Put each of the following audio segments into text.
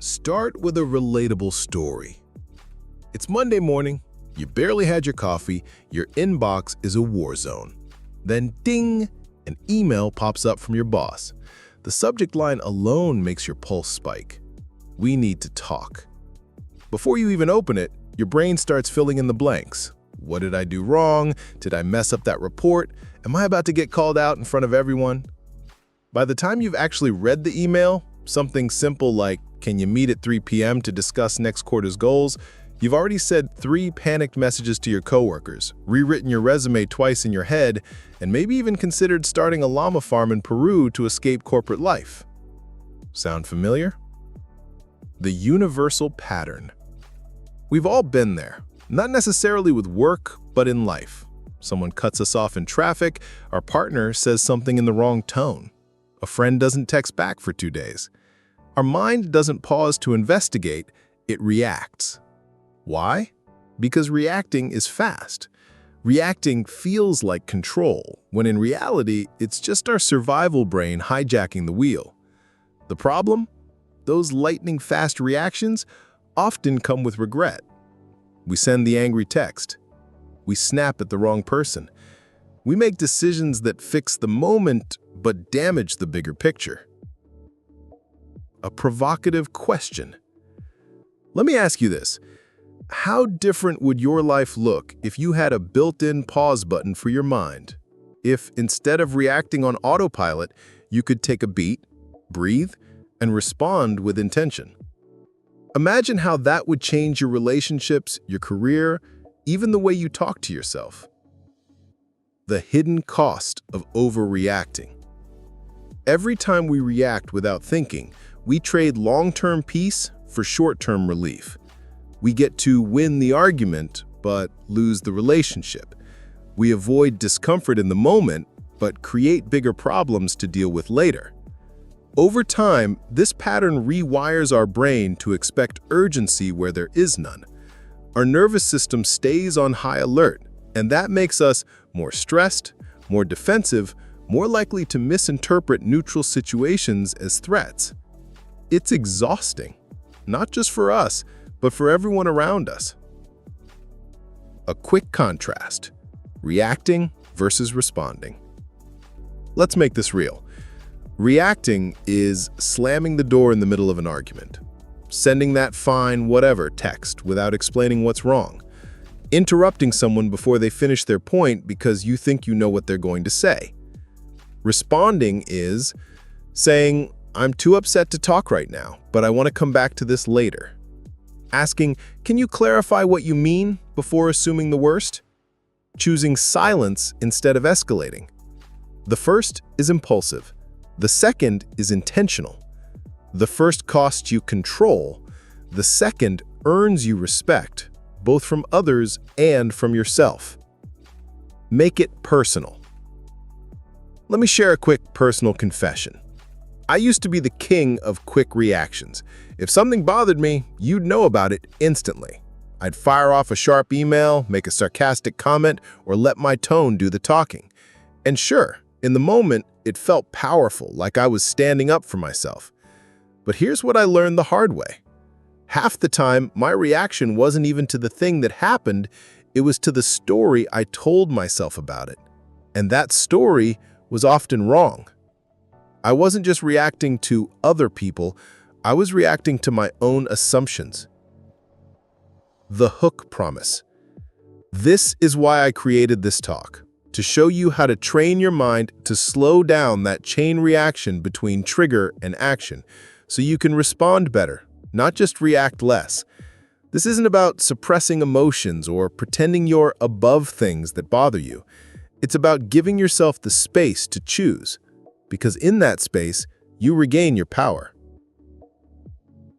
Start with a relatable story. It's Monday morning, you barely had your coffee, your inbox is a war zone. Then ding, an email pops up from your boss. The subject line alone makes your pulse spike. We need to talk. Before you even open it, your brain starts filling in the blanks. What did I do wrong? Did I mess up that report? Am I about to get called out in front of everyone? By the time you've actually read the email, something simple like, "Can you meet at 3 p.m. to discuss next quarter's goals?" You've already said 3 panicked messages to your coworkers, rewritten your resume twice in your head, and maybe even considered starting a llama farm in Peru to escape corporate life. Sound familiar? The universal pattern. We've all been there, not necessarily with work, but in life. Someone cuts us off in traffic, our partner says something in the wrong tone. A friend doesn't text back for 2 days. Our mind doesn't pause to investigate, it reacts. Why? Because reacting is fast. Reacting feels like control, when in reality, it's just our survival brain hijacking the wheel. The problem? Those lightning-fast reactions often come with regret. We send the angry text. We snap at the wrong person. We make decisions that fix the moment but damage the bigger picture. A provocative question. Let me ask you this. How different would your life look if you had a built-in pause button for your mind? If, instead of reacting on autopilot, you could take a beat, breathe, and respond with intention? Imagine how that would change your relationships, your career, even the way you talk to yourself. The hidden cost of overreacting. Every time we react without thinking, we trade long-term peace for short-term relief. We get to win the argument, but lose the relationship. We avoid discomfort in the moment, but create bigger problems to deal with later. Over time, this pattern rewires our brain to expect urgency where there is none. Our nervous system stays on high alert, and that makes us more stressed, more defensive, more likely to misinterpret neutral situations as threats. It's exhausting, not just for us, but for everyone around us. A quick contrast: reacting versus responding. Let's make this real. Reacting is slamming the door in the middle of an argument, sending that fine whatever text without explaining what's wrong, interrupting someone before they finish their point because you think you know what they're going to say. Responding is saying, "I'm too upset to talk right now, but I want to come back to this later." Asking, "Can you clarify what you mean?" before assuming the worst. Choosing silence instead of escalating. The first is impulsive. The second is intentional. The first costs you control. The second earns you respect, both from others and from yourself. Make it personal. Let me share a quick personal confession. I used to be the king of quick reactions. If something bothered me, you'd know about it instantly. I'd fire off a sharp email, make a sarcastic comment, or let my tone do the talking. And sure, in the moment, it felt powerful, like I was standing up for myself. But here's what I learned the hard way. Half the time, my reaction wasn't even to the thing that happened, it was to the story I told myself about it. And that story was often wrong. I wasn't just reacting to other people, I was reacting to my own assumptions. The hook promise. This is why I created this talk, to show you how to train your mind to slow down that chain reaction between trigger and action, so you can respond better, not just react less. This isn't about suppressing emotions or pretending you're above things that bother you. It's about giving yourself the space to choose, because in that space, you regain your power.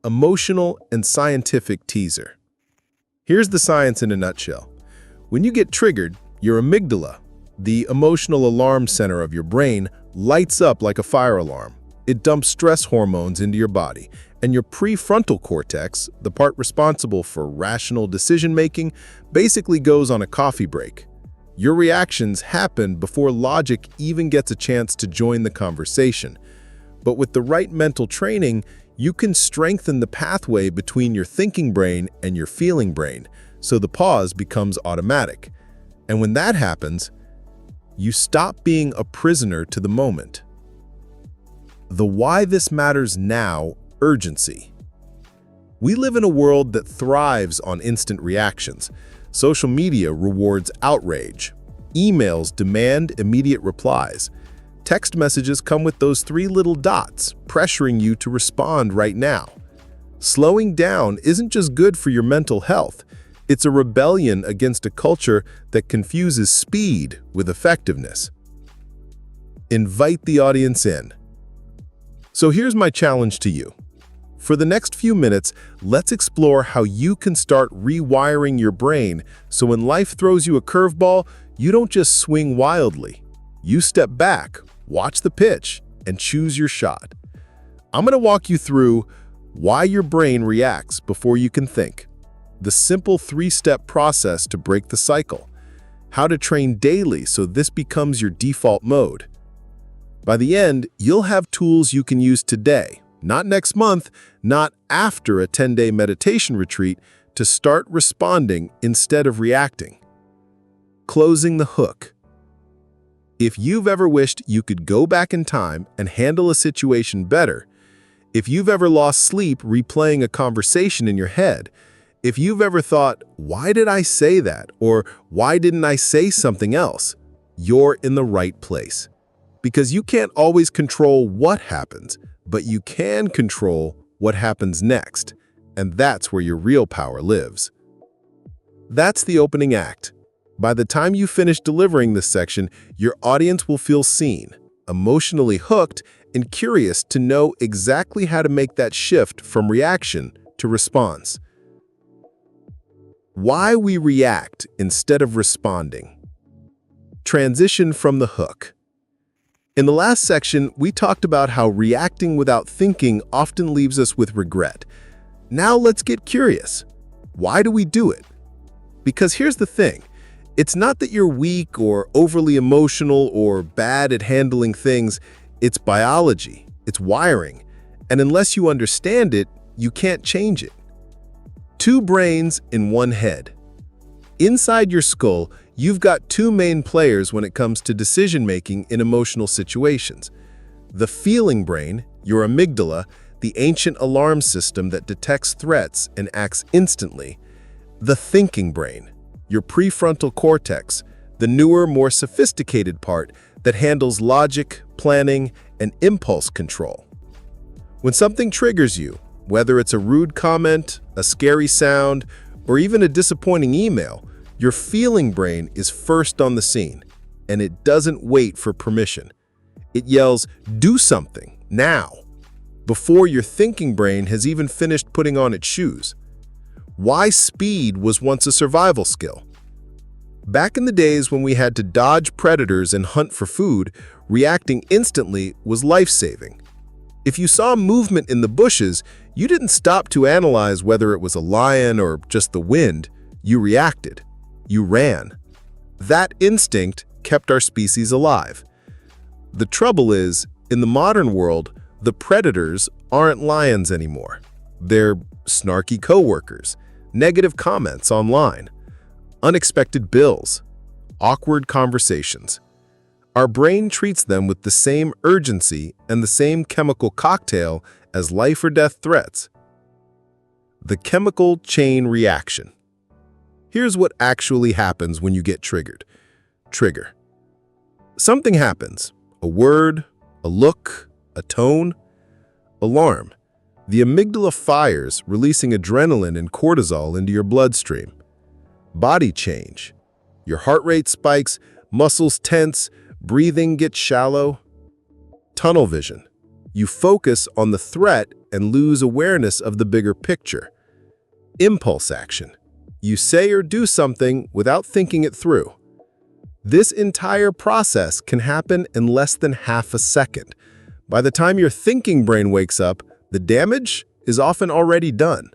Emotional and scientific teaser. Here's the science in a nutshell. When you get triggered, your amygdala, the emotional alarm center of your brain, lights up like a fire alarm. It dumps stress hormones into your body, and your prefrontal cortex, the part responsible for rational decision-making, basically goes on a coffee break. Your reactions happen before logic even gets a chance to join the conversation. But with the right mental training, You can strengthen the pathway between your thinking brain and your feeling brain, so the pause becomes automatic. And when that happens, you stop being a prisoner to the moment. The why this matters now, urgency. We live in a world that thrives on instant reactions. Social media rewards outrage. Emails demand immediate replies. Text messages come with those three little dots, pressuring you to respond right now. Slowing down isn't just good for your mental health. It's a rebellion against a culture that confuses speed with effectiveness. Invite the audience in. So here's my challenge to you. For the next few minutes, let's explore how you can start rewiring your brain so when life throws you a curveball, you don't just swing wildly. You step back, watch the pitch, and choose your shot. I'm going to walk you through why your brain reacts before you can think, the simple 3-step process to break the cycle, how to train daily so this becomes your default mode. By the end, you'll have tools you can use today, not next month, not after a 10-day meditation retreat, to start responding instead of reacting. Closing the hook. If you've ever wished you could go back in time and handle a situation better, if you've ever lost sleep replaying a conversation in your head, if you've ever thought, why did I say that? Or why didn't I say something else? You're in the right place. Because you can't always control what happens, but you can control what happens next. And that's where your real power lives. That's the opening act. By the time you finish delivering this section, your audience will feel seen, emotionally hooked, and curious to know exactly how to make that shift from reaction to response. Why we react instead of responding. Transition from the hook. In the last section, we talked about how reacting without thinking often leaves us with regret. Now let's get curious. Why do we do it? Because here's the thing. It's not that you're weak or overly emotional or bad at handling things. It's biology. It's wiring. And unless you understand it, you can't change it. 2 brains in 1 head. Inside your skull, you've got 2 main players when it comes to decision-making in emotional situations. The feeling brain, your amygdala, the ancient alarm system that detects threats and acts instantly. The thinking brain, your prefrontal cortex, the newer, more sophisticated part that handles logic, planning, and impulse control. When something triggers you, whether it's a rude comment, a scary sound, or even a disappointing email, your feeling brain is first on the scene, and it doesn't wait for permission. It yells, "Do something, now," before your thinking brain has even finished putting on its shoes. Why speed was once a survival skill. Back in the days when we had to dodge predators and hunt for food, reacting instantly was life-saving. If you saw movement in the bushes, you didn't stop to analyze whether it was a lion or just the wind. You reacted. You ran. That instinct kept our species alive. The trouble is, in the modern world, the predators aren't lions anymore. They're snarky coworkers, negative comments online, unexpected bills, awkward conversations. Our brain treats them with the same urgency and the same chemical cocktail as life or death threats. The chemical chain reaction. Here's what actually happens when you get triggered. Trigger. Something happens. A word, a look, a tone. Alarm. The amygdala fires, releasing adrenaline and cortisol into your bloodstream. Body change. Your heart rate spikes, muscles tense, breathing gets shallow. Tunnel vision. You focus on the threat and lose awareness of the bigger picture. Impulse action. You say or do something without thinking it through. This entire process can happen in less than half a second. By the time your thinking brain wakes up, the damage is often already done.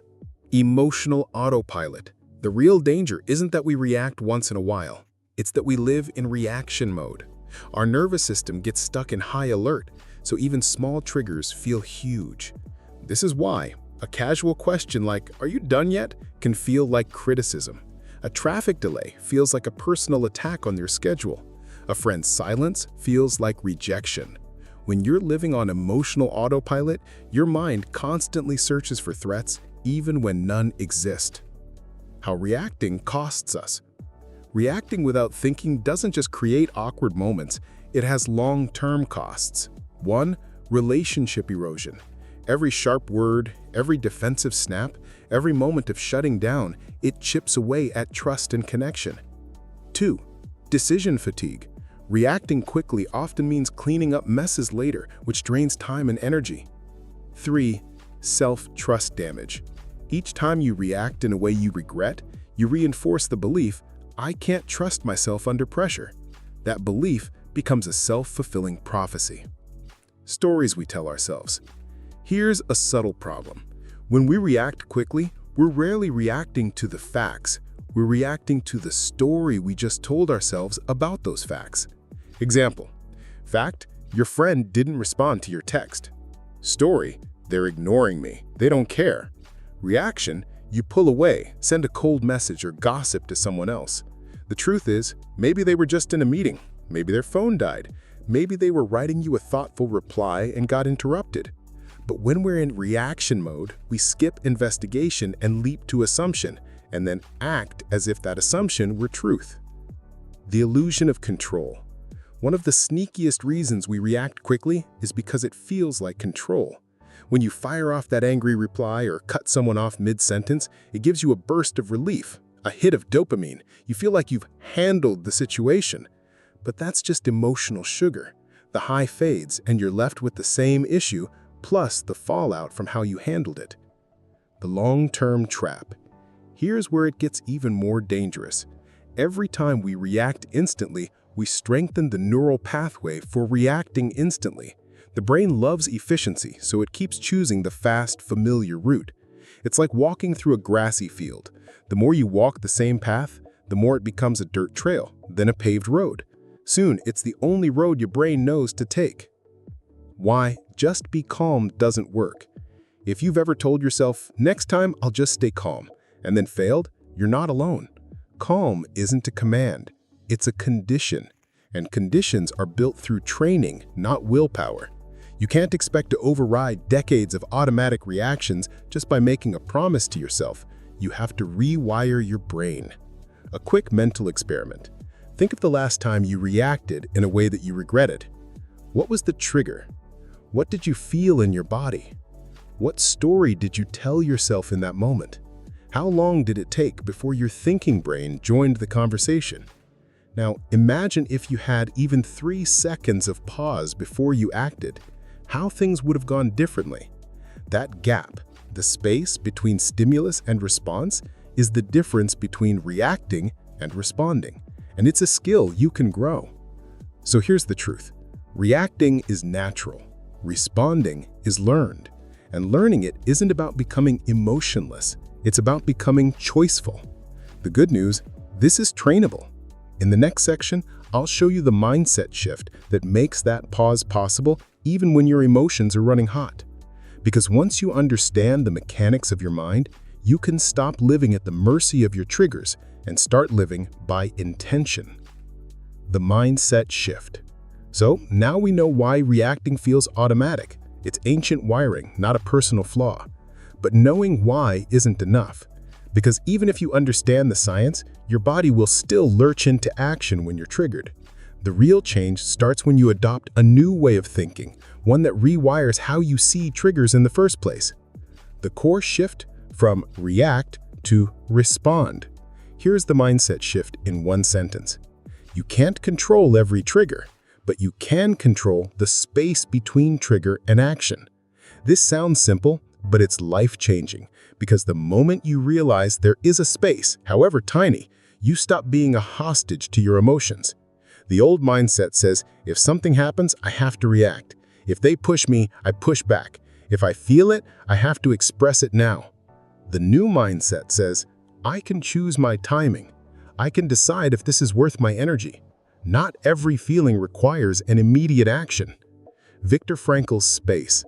Emotional autopilot. The real danger isn't that we react once in a while. It's that we live in reaction mode. Our nervous system gets stuck in high alert, so even small triggers feel huge. This is why a casual question like, "Are you done yet?" can feel like criticism. A traffic delay feels like a personal attack on your schedule. A friend's silence feels like rejection. When you're living on emotional autopilot, your mind constantly searches for threats even when none exist. How reacting costs us. Reacting without thinking doesn't just create awkward moments, it has long-term costs. 1. Relationship erosion. Every sharp word, every defensive snap, every moment of shutting down, it chips away at trust and connection. 2. Decision fatigue. Reacting quickly often means cleaning up messes later, which drains time and energy. 3. Self-trust damage. Each time you react in a way you regret, you reinforce the belief, "I can't trust myself under pressure." That belief becomes a self-fulfilling prophecy. Stories we tell ourselves. Here's a subtle problem. When we react quickly, we're rarely reacting to the facts. We're reacting to the story we just told ourselves about those facts. Example. Fact, your friend didn't respond to your text. Story, they're ignoring me. They don't care. Reaction, you pull away, send a cold message or gossip to someone else. The truth is, maybe they were just in a meeting. Maybe their phone died. Maybe they were writing you a thoughtful reply and got interrupted. But when we're in reaction mode, we skip investigation and leap to assumption, and then act as if that assumption were truth. The illusion of control. One of the sneakiest reasons we react quickly is because it feels like control. When you fire off that angry reply or cut someone off mid-sentence, it gives you a burst of relief, a hit of dopamine. You feel like you've handled the situation. But that's just emotional sugar. The high fades and you're left with the same issue, plus the fallout from how you handled it. The long-term trap. Here's where it gets even more dangerous. Every time we react instantly, we strengthen the neural pathway for reacting instantly. The brain loves efficiency, so it keeps choosing the fast, familiar route. It's like walking through a grassy field. The more you walk the same path, the more it becomes a dirt trail, then a paved road. Soon, it's the only road your brain knows to take. Why just be calm doesn't work. If you've ever told yourself, "Next time I'll just stay calm," and then failed, you're not alone. Calm isn't a command, it's a condition. And conditions are built through training, not willpower. You can't expect to override decades of automatic reactions just by making a promise to yourself. You have to rewire your brain. A quick mental experiment. Think of the last time you reacted in a way that you regretted. What was the trigger? What did you feel in your body? What story did you tell yourself in that moment? How long did it take before your thinking brain joined the conversation? Now, imagine if you had even 3 seconds of pause before you acted, how things would have gone differently. That gap, the space between stimulus and response, is the difference between reacting and responding. And it's a skill you can grow. So here's the truth. Reacting is natural. Responding is learned. And learning it isn't about becoming emotionless. It's about becoming choiceful. The good news, this is trainable. In the next section, I'll show you the mindset shift that makes that pause possible even when your emotions are running hot. Because once you understand the mechanics of your mind, you can stop living at the mercy of your triggers and start living by intention. The mindset shift. So now we know why reacting feels automatic. It's ancient wiring, not a personal flaw. But knowing why isn't enough. Because even if you understand the science, your body will still lurch into action when you're triggered. The real change starts when you adopt a new way of thinking, one that rewires how you see triggers in the first place. The core shift from react to respond. Here's the mindset shift in one sentence. You can't control every trigger, but you can control the space between trigger and action. This sounds simple, but it's life-changing, because the moment you realize there is a space, however tiny, you stop being a hostage to your emotions. The old mindset says, if something happens, I have to react. If they push me, I push back. If I feel it, I have to express it now. The new mindset says, I can choose my timing. I can decide if this is worth my energy. Not every feeling requires an immediate action. Viktor Frankl's space.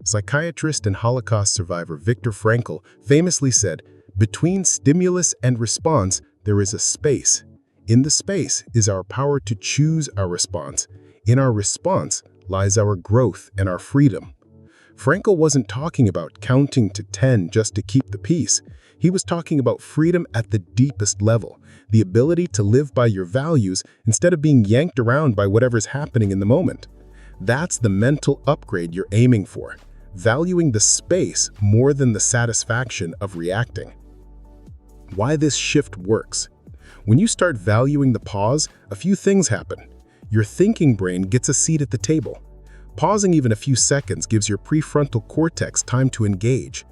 Psychiatrist and Holocaust survivor Viktor Frankl famously said, "Between stimulus and response, there is a space. In the space is our power to choose our response. In our response lies our growth and our freedom." Frankl wasn't talking about counting to 10 just to keep the peace. He was talking about freedom at the deepest level, the ability to live by your values instead of being yanked around by whatever's happening in the moment. That's the mental upgrade you're aiming for, valuing the space more than the satisfaction of reacting. Why this shift works. When you start valuing the pause, a few things happen. Your thinking brain gets a seat at the table. Pausing even a few seconds gives your prefrontal cortex time to engage.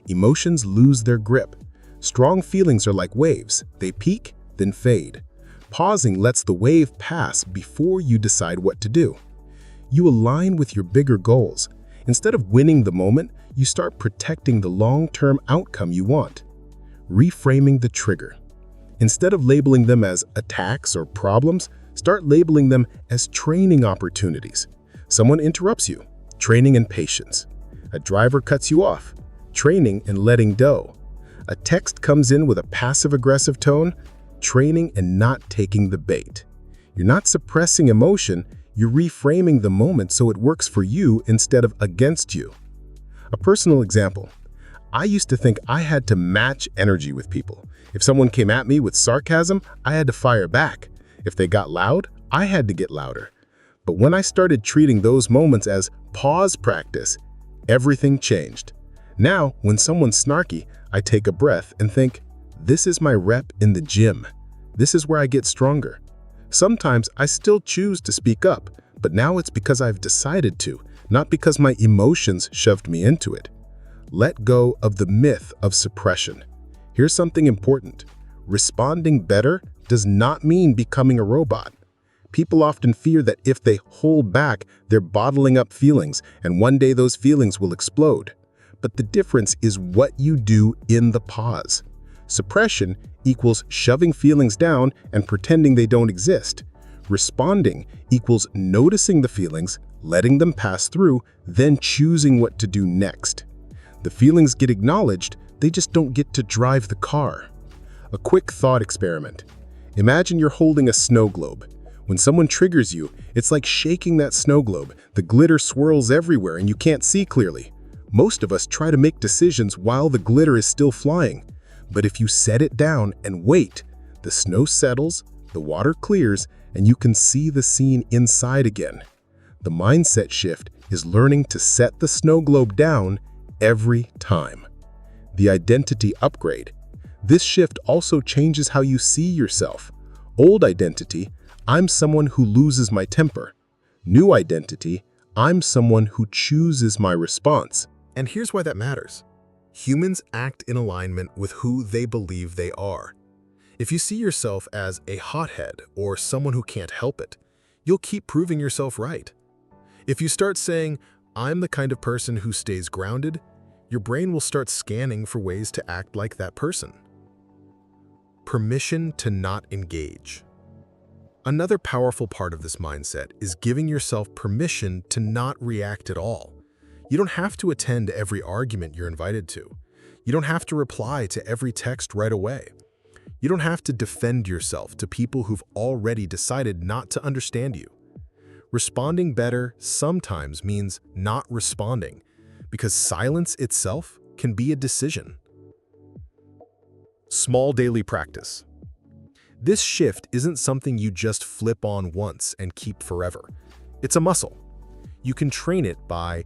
Emotions lose their grip. Strong feelings are like waves. They peak, then fade. Pausing lets the wave pass before you decide what to do. You align with your bigger goals. Instead of winning the moment, you start protecting the long-term outcome you want. Reframing the trigger. Instead of labeling them as attacks or problems, start labeling them as training opportunities. Someone interrupts you, training in patience. A driver cuts you off, training in letting go. A text comes in with a passive-aggressive tone, training in not taking the bait. You're not suppressing emotion, you're reframing the moment so it works for you instead of against you. A personal example. I used to think I had to match energy with people. If someone came at me with sarcasm, I had to fire back. If they got loud, I had to get louder. But when I started treating those moments as pause practice, everything changed. Now, when someone's snarky, I take a breath and think, this is my rep in the gym. This is where I get stronger. Sometimes I still choose to speak up, but now it's because I've decided to, not because my emotions shoved me into it. Let go of the myth of suppression. Here's something important. Responding better does not mean becoming a robot. People often fear that if they hold back, they're bottling up feelings, and one day those feelings will explode. But the difference is what you do in the pause. Suppression equals shoving feelings down and pretending they don't exist. Responding equals noticing the feelings, letting them pass through, then choosing what to do next. The feelings get acknowledged, they just don't get to drive the car. A quick thought experiment. Imagine you're holding a snow globe. When someone triggers you, it's like shaking that snow globe. The glitter swirls everywhere and you can't see clearly. Most of us try to make decisions while the glitter is still flying. But if you set it down and wait, the snow settles, the water clears, and you can see the scene inside again. The mindset shift is learning to set the snow globe down every time. The identity upgrade. This shift also changes how you see yourself. Old identity, I'm someone who loses my temper. New identity, I'm someone who chooses my response. And here's why that matters. Humans act in alignment with who they believe they are. If you see yourself as a hothead or someone who can't help it, you'll keep proving yourself right. If you start saying, I'm the kind of person who stays grounded, your brain will start scanning for ways to act like that person. Permission to not engage. Another powerful part of this mindset is giving yourself permission to not react at all. You don't have to attend every argument you're invited to. You don't have to reply to every text right away. You don't have to defend yourself to people who've already decided not to understand you. Responding better sometimes means not responding, because silence itself can be a decision. Small daily practice. This shift isn't something you just flip on once and keep forever. It's a muscle. You can train it by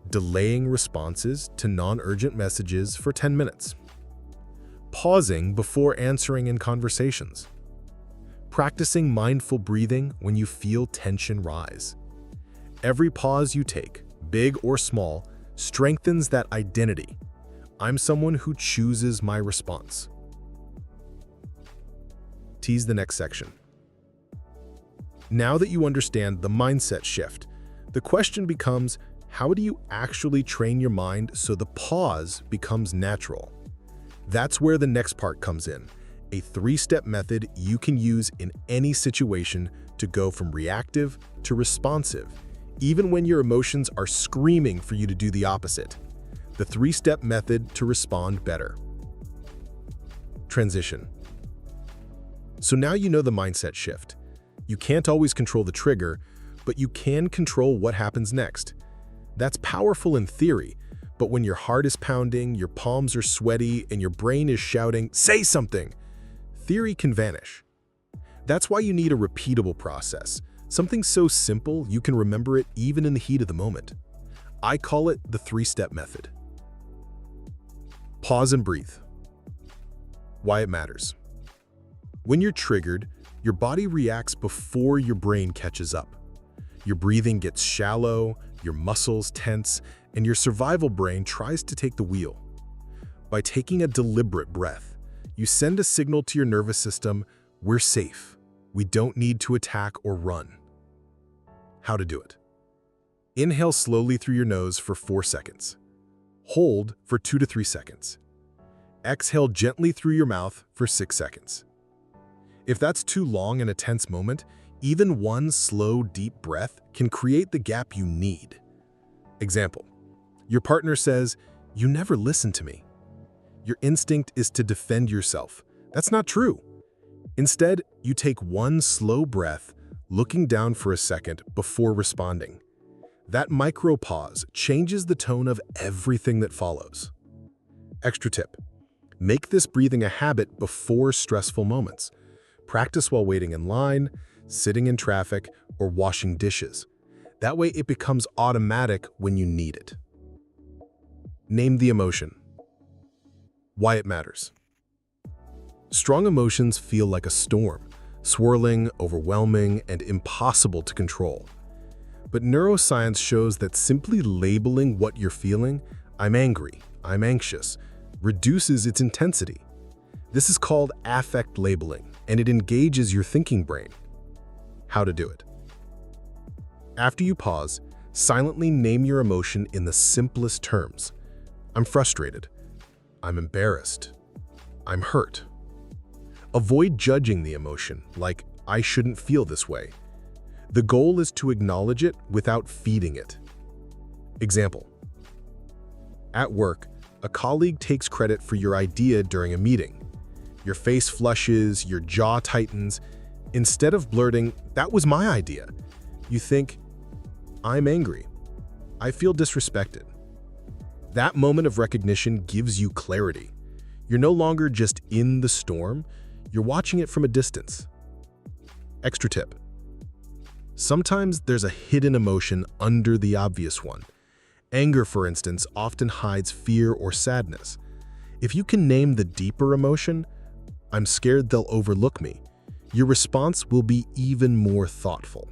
delaying responses to non-urgent messages for 10 minutes, pausing before answering in conversations, practicing mindful breathing when you feel tension rise. Every pause you take, big or small, strengthens that identity. I'm someone who chooses my response. Tease the next section. Now that you understand the mindset shift, the question becomes, how do you actually train your mind so the pause becomes natural? That's where the next part comes in, a 3-step method you can use in any situation to go from reactive to responsive even when your emotions are screaming for you to do the opposite. The 3-step method to respond better. Transition. So now you know the mindset shift. You can't always control the trigger, but you can control what happens next. That's powerful in theory, but when your heart is pounding, your palms are sweaty, and your brain is shouting, "Say something!" theory can vanish. That's why you need a repeatable process, something so simple you can remember it even in the heat of the moment. I call it the 3-step method. Pause and breathe. Why it matters. When you're triggered, your body reacts before your brain catches up. Your breathing gets shallow, your muscles tense, and your survival brain tries to take the wheel. By taking a deliberate breath, you send a signal to your nervous system, "We're safe. We don't need to attack or run." How to do it. Inhale slowly through your nose for 4 seconds. Hold for 2 to 3 seconds. Exhale gently through your mouth for 6 seconds. If that's too long in a tense moment, even one slow, deep breath can create the gap you need. Example: your partner says, "You never listen to me." Your instinct is to defend yourself. That's not true. Instead, you take one slow breath, looking down for a second before responding. That micro pause changes the tone of everything that follows. Extra tip: make this breathing a habit before stressful moments. Practice while waiting in line, sitting in traffic, or washing dishes. That way it becomes automatic when you need it. Name the emotion. Why it matters. Strong emotions feel like a storm, swirling, overwhelming, and impossible to control. But neuroscience shows that simply labeling what you're feeling, "I'm angry," "I'm anxious," reduces its intensity. This is called affect labeling, and it engages your thinking brain. How to do it. After you pause, silently name your emotion in the simplest terms. "I'm frustrated," "I'm embarrassed," "I'm hurt." Avoid judging the emotion, like, "I shouldn't feel this way." The goal is to acknowledge it without feeding it. Example: at work, a colleague takes credit for your idea during a meeting. Your face flushes, your jaw tightens. Instead of blurting, "That was my idea," you think, "I'm angry. I feel disrespected." That moment of recognition gives you clarity. You're no longer just in the storm, you're watching it from a distance. Extra tip: sometimes there's a hidden emotion under the obvious one. Anger, for instance, often hides fear or sadness. If you can name the deeper emotion, "I'm scared they'll overlook me," your response will be even more thoughtful.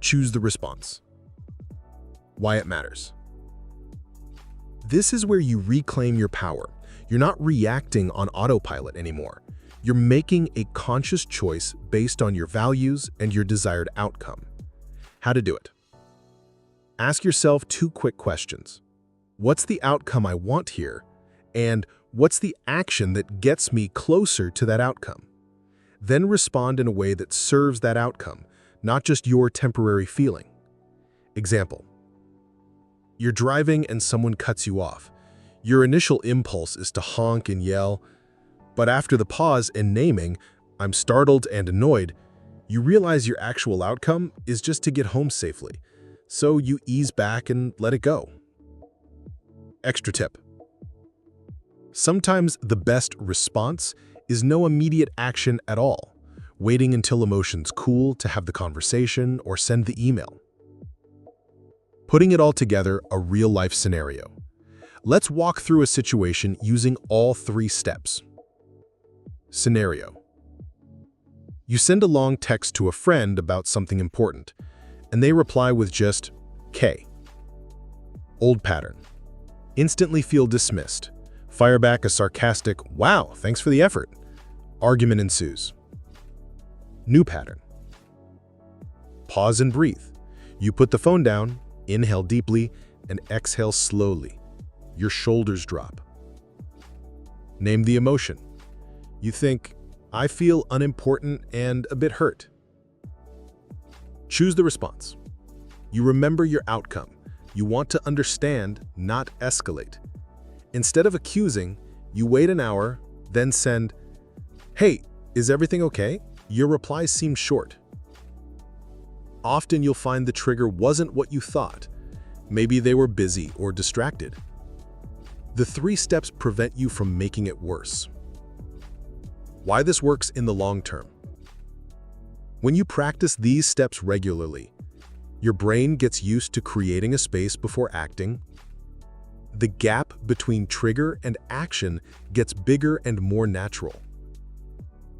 Choose the response. Why it matters. This is where you reclaim your power. You're not reacting on autopilot anymore. You're making a conscious choice based on your values and your desired outcome. How to do it. Ask yourself 2 quick questions. What's the outcome I want here? And what's the action that gets me closer to that outcome? Then respond in a way that serves that outcome, not just your temporary feeling. Example: you're driving and someone cuts you off. Your initial impulse is to honk and yell, but after the pause and naming, "I'm startled and annoyed," you realize your actual outcome is just to get home safely. So you ease back and let it go. Extra tip: sometimes the best response is no immediate action at all, waiting until emotions cool to have the conversation or send the email. Putting it all together, a real-life scenario. Let's walk through a situation using all 3 steps. Scenario: you send a long text to a friend about something important, and they reply with just "K." Old pattern. Instantly feel dismissed. Fire back a sarcastic "Wow, thanks for the effort." Argument ensues. New pattern. Pause and breathe. You put the phone down, inhale deeply, and exhale slowly. Your shoulders drop. Name the emotion. You think, "I feel unimportant and a bit hurt." Choose the response. You remember your outcome. You want to understand, not escalate. Instead of accusing, you wait an hour, then send, "Hey, is everything okay?" Your replies seem short. Often you'll find the trigger wasn't what you thought. Maybe they were busy or distracted. The 3 steps prevent you from making it worse. Why this works in the long term. When you practice these steps regularly, your brain gets used to creating a space before acting. The gap between trigger and action gets bigger and more natural.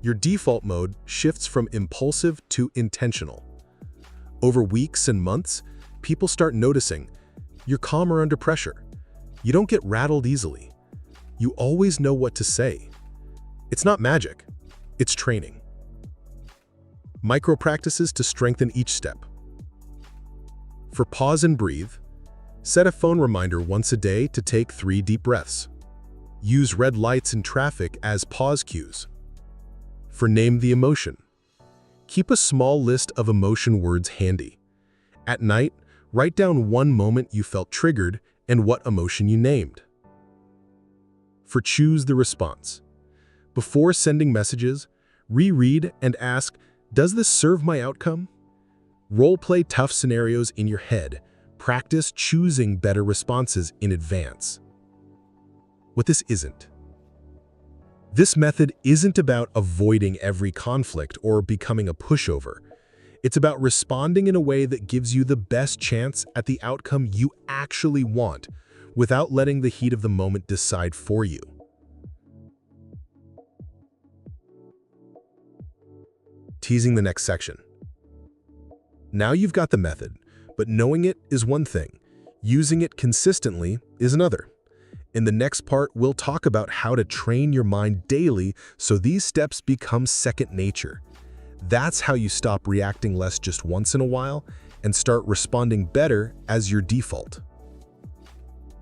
Your default mode shifts from impulsive to intentional. Over weeks and months, people start noticing you're calmer under pressure. You don't get rattled easily. You always know what to say. It's not magic, it's training. Micro practices to strengthen each step. For pause and breathe, set a phone reminder once a day to take 3 deep breaths. Use red lights in traffic as pause cues. For name the emotion, keep a small list of emotion words handy. At night, write down one moment you felt triggered and what emotion you named. For choose the response, before sending messages, reread and ask, does this serve my outcome? Role-play tough scenarios in your head. Practice choosing better responses in advance. What this isn't. This method isn't about avoiding every conflict or becoming a pushover. It's about responding in a way that gives you the best chance at the outcome you actually want, without letting the heat of the moment decide for you. Teasing the next section. Now you've got the method, but knowing it is one thing. Using it consistently is another. In the next part, we'll talk about how to train your mind daily so these steps become second nature. That's how you stop reacting less just once in a while and start responding better as your default.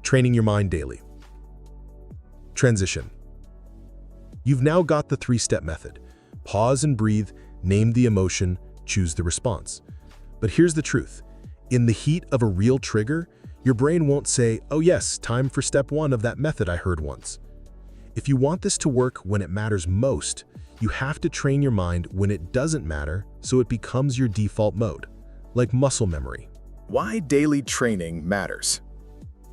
Training your mind daily. Transition. You've now got the 3-step method. Pause and breathe, name the emotion, choose the response. But here's the truth. In the heat of a real trigger, your brain won't say, "Oh yes, time for step 1 of that method I heard once." If you want this to work when it matters most, you have to train your mind when it doesn't matter so it becomes your default mode, like muscle memory. Why daily training matters.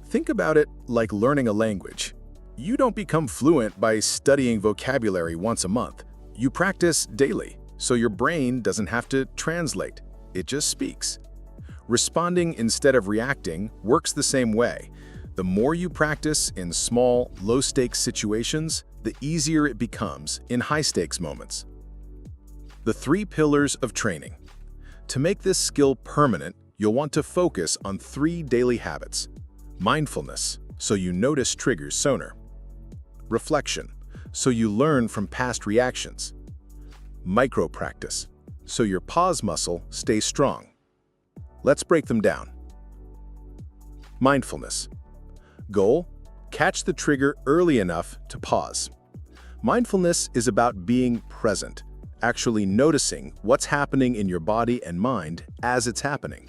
Think about it like learning a language. You don't become fluent by studying vocabulary once a month. You practice daily, so your brain doesn't have to translate. It just speaks. Responding instead of reacting works the same way. The more you practice in small, low-stakes situations, the easier it becomes in high-stakes moments. The 3 pillars of training. To make this skill permanent, you'll want to focus on 3 daily habits. Mindfulness, so you notice triggers sooner. Reflection, so you learn from past reactions. Micro-practice, so your pause muscle stays strong. Let's break them down. Mindfulness. Goal: catch the trigger early enough to pause. Mindfulness is about being present, actually noticing what's happening in your body and mind as it's happening.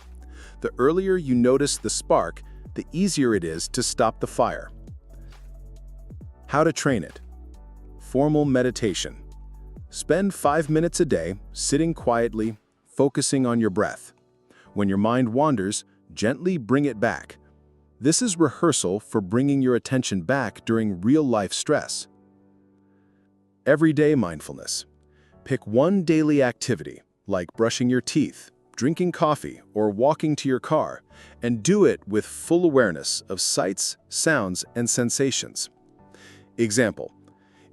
The earlier you notice the spark, the easier it is to stop the fire. How to train it. Formal meditation. Spend 5 minutes a day sitting quietly, focusing on your breath. When your mind wanders, gently bring it back. This is rehearsal for bringing your attention back during real-life stress. Everyday mindfulness. Pick one daily activity, like brushing your teeth, drinking coffee, or walking to your car, and do it with full awareness of sights, sounds, and sensations. Example: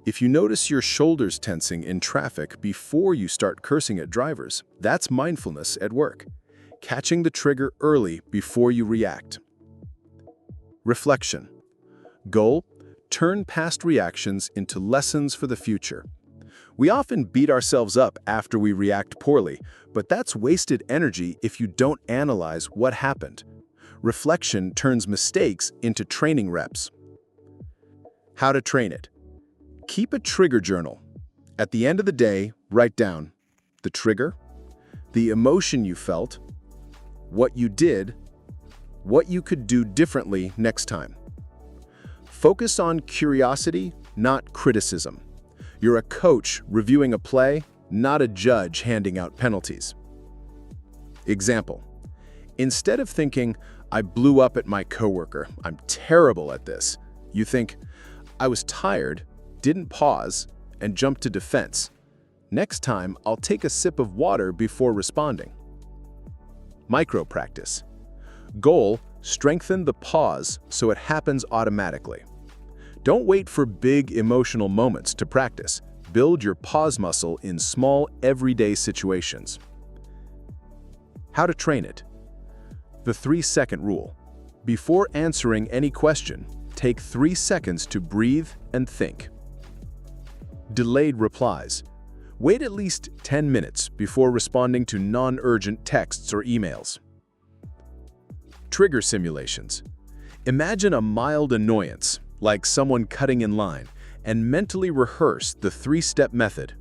if you notice your shoulders tensing in traffic before you start cursing at drivers, that's mindfulness at work. Catching the trigger early before you react. Reflection. Goal: turn past reactions into lessons for the future. We often beat ourselves up after we react poorly, but that's wasted energy if you don't analyze what happened. Reflection turns mistakes into training reps. How to train it. Keep a trigger journal. At the end of the day, write down the trigger, the emotion you felt, what you did, what you could do differently next time. Focus on curiosity, not criticism. You're a coach reviewing a play, not a judge handing out penalties. Example: instead of thinking, "I blew up at my coworker, I'm terrible at this," you think, "I was tired, didn't pause, and jumped to defense. Next time, I'll take a sip of water before responding." Micro practice. Goal: strengthen the pause so it happens automatically. Don't wait for big emotional moments to practice. Build your pause muscle in small, everyday situations. How to train it. The 3-second rule. Before answering any question, take 3 seconds to breathe and think. Delayed replies. Wait at least 10 minutes before responding to non-urgent texts or emails. Trigger simulations. Imagine a mild annoyance, like someone cutting in line, and mentally rehearse the 3-step method.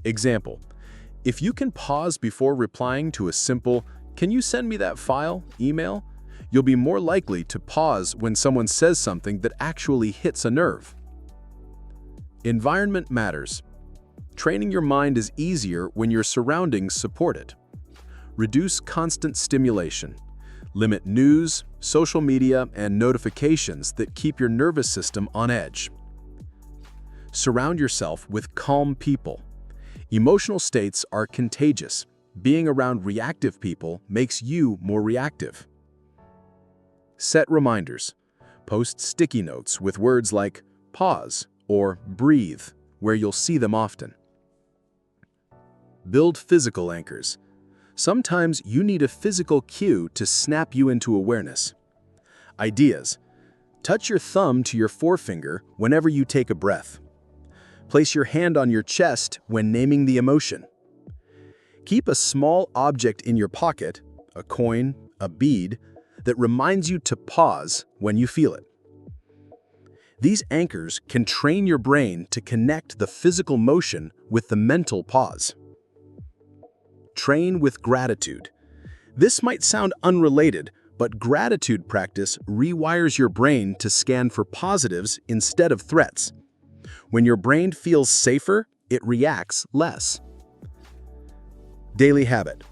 Example: if you can pause before replying to a simple, "Can you send me that file?" email, you'll be more likely to pause when someone says something that actually hits a nerve. Environment matters. Training your mind is easier when your surroundings support it. Reduce constant stimulation. Limit news, social media, and notifications that keep your nervous system on edge. Surround yourself with calm people. Emotional states are contagious. Being around reactive people makes you more reactive. Set reminders. Post sticky notes with words like pause or breathe, where you'll see them often. Build physical anchors. Sometimes you need a physical cue to snap you into awareness. Ideas. Touch your thumb to your forefinger whenever you take a breath. Place your hand on your chest when naming the emotion. Keep a small object in your pocket, a coin, a bead, that reminds you to pause when you feel it. These anchors can train your brain to connect the physical motion with the mental pause. Train with gratitude. This might sound unrelated, but gratitude practice rewires your brain to scan for positives instead of threats. When your brain feels safer, it reacts less. Daily habit.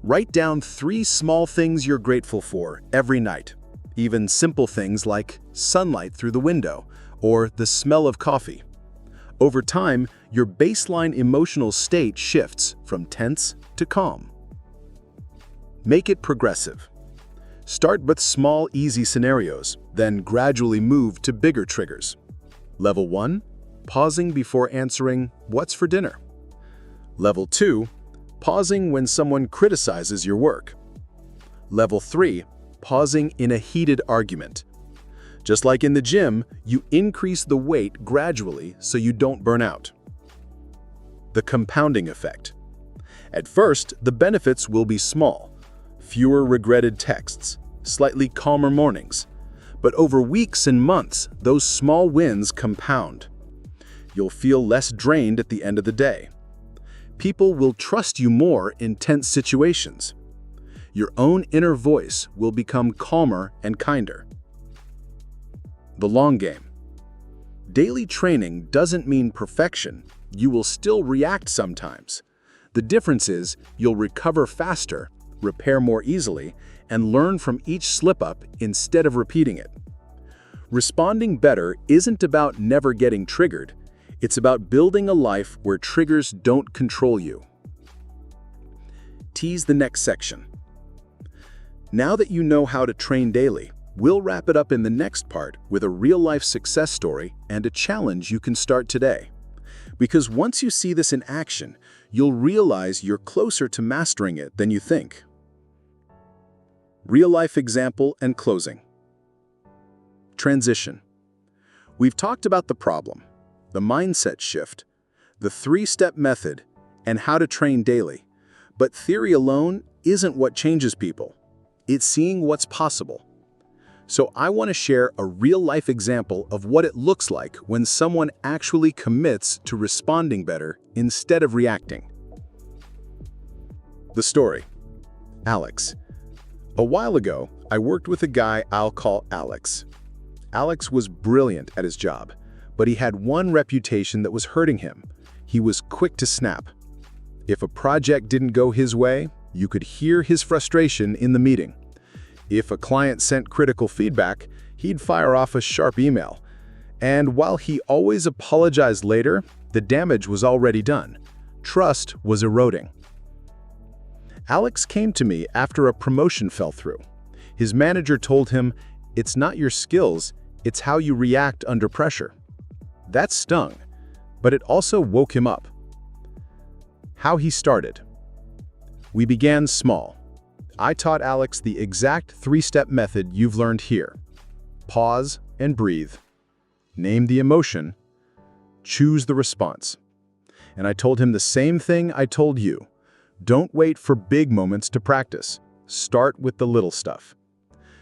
Write down 3 small things you're grateful for every night. Even simple things like sunlight through the window or the smell of coffee. Over time, your baseline emotional state shifts from tense to calm. Make it progressive. Start with small, easy scenarios, then gradually move to bigger triggers. Level 1, pausing before answering, "What's for dinner?" Level 2, pausing when someone criticizes your work. Level 3, pausing in a heated argument. Just like in the gym, you increase the weight gradually so you don't burn out. The compounding effect. At first, the benefits will be small. Fewer regretted texts, slightly calmer mornings. But over weeks and months, those small wins compound. You'll feel less drained at the end of the day. People will trust you more in tense situations. Your own inner voice will become calmer and kinder. The long game. Daily training doesn't mean perfection. You will still react sometimes. The difference is you'll recover faster, repair more easily, and learn from each slip-up instead of repeating it. Responding better isn't about never getting triggered. It's about building a life where triggers don't control you. Tease the next section. Now that you know how to train daily, we'll wrap it up in the next part with a real-life success story and a challenge you can start today. Because once you see this in action, you'll realize you're closer to mastering it than you think. Real-life example and closing. Transition. We've talked about the problem, the mindset shift, the 3-step method, and how to train daily. But theory alone isn't what changes people. It's seeing what's possible. So I want to share a real-life example of what it looks like when someone actually commits to responding better instead of reacting. The story. Alex. A while ago, I worked with a guy I'll call Alex. Alex was brilliant at his job, but he had one reputation that was hurting him. He was quick to snap. If a project didn't go his way, you could hear his frustration in the meeting. If a client sent critical feedback, he'd fire off a sharp email. And while he always apologized later, the damage was already done. Trust was eroding. Alex came to me after a promotion fell through. His manager told him, "It's not your skills, it's how you react under pressure." That stung, but it also woke him up. How he started. We began small. I taught Alex the exact 3-step method you've learned here. Pause and breathe. Name the emotion. Choose the response. And I told him the same thing I told you. Don't wait for big moments to practice. Start with the little stuff.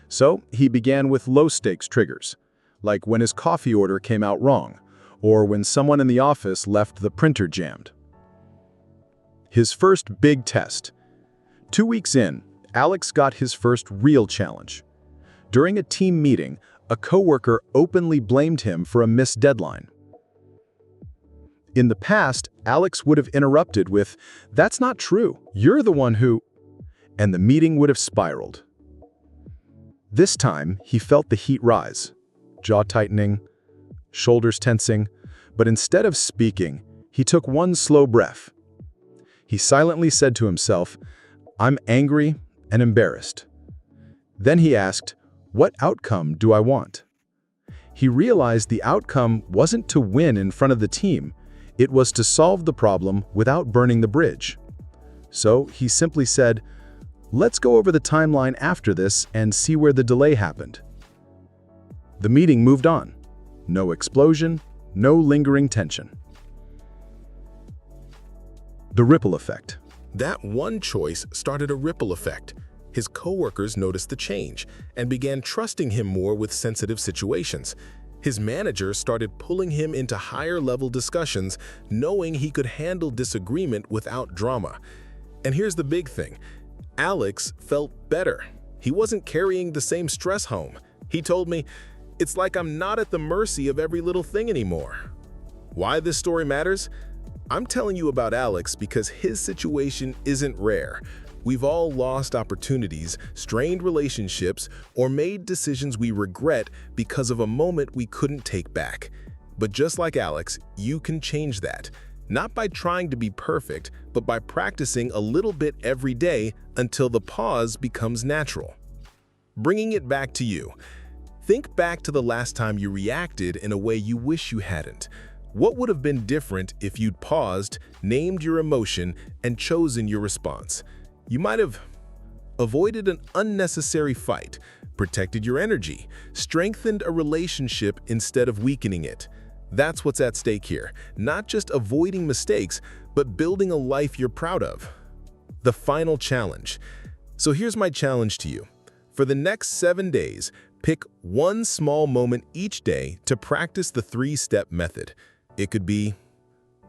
So he began with low-stakes triggers, like when his coffee order came out wrong, or when someone in the office left the printer jammed. His first big test. 2 weeks in, Alex got his first real challenge. During a team meeting, a coworker openly blamed him for a missed deadline. In the past, Alex would have interrupted with, "That's not true, you're the one who..." and the meeting would have spiraled. This time, he felt the heat rise, jaw tightening, shoulders tensing, but instead of speaking, he took one slow breath. He silently said to himself, "I'm angry and embarrassed." Then he asked, "What outcome do I want?" He realized the outcome wasn't to win in front of the team, it was to solve the problem without burning the bridge. So he simply said, "Let's go over the timeline after this and see where the delay happened." The meeting moved on. No explosion, no lingering tension. The ripple effect. That one choice started a ripple effect. His coworkers noticed the change and began trusting him more with sensitive situations. His manager started pulling him into higher-level discussions, knowing he could handle disagreement without drama. And here's the big thing. Alex felt better. He wasn't carrying the same stress home. He told me, "It's like I'm not at the mercy of every little thing anymore." Why this story matters? I'm telling you about Alex because his situation isn't rare. We've all lost opportunities, strained relationships, or made decisions we regret because of a moment we couldn't take back. But just like Alex, you can change that. Not by trying to be perfect, but by practicing a little bit every day until the pause becomes natural. Bringing it back to you. Think back to the last time you reacted in a way you wish you hadn't. What would have been different if you'd paused, named your emotion, and chosen your response? You might have avoided an unnecessary fight, protected your energy, strengthened a relationship instead of weakening it. That's what's at stake here, not just avoiding mistakes, but building a life you're proud of. The final challenge. So here's my challenge to you. For the next 7 days, pick one small moment each day to practice the 3-step method. It could be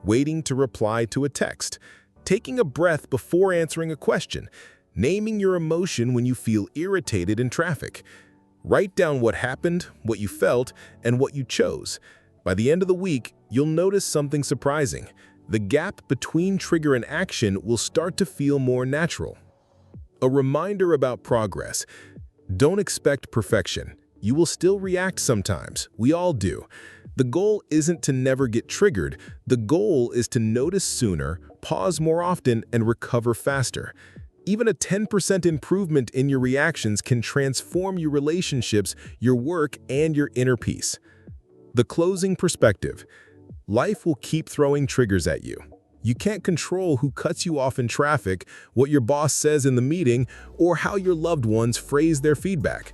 waiting to reply to a text, taking a breath before answering a question, naming your emotion when you feel irritated in traffic. Write down what happened, what you felt, and what you chose. By the end of the week, you'll notice something surprising. The gap between trigger and action will start to feel more natural. A reminder about progress. Don't expect perfection. You will still react sometimes. We all do. The goal isn't to never get triggered. The goal is to notice sooner, pause more often, and recover faster. Even a 10% improvement in your reactions can transform your relationships, your work, and your inner peace. The closing perspective. Life will keep throwing triggers at you. You can't control who cuts you off in traffic, what your boss says in the meeting, or how your loved ones phrase their feedback.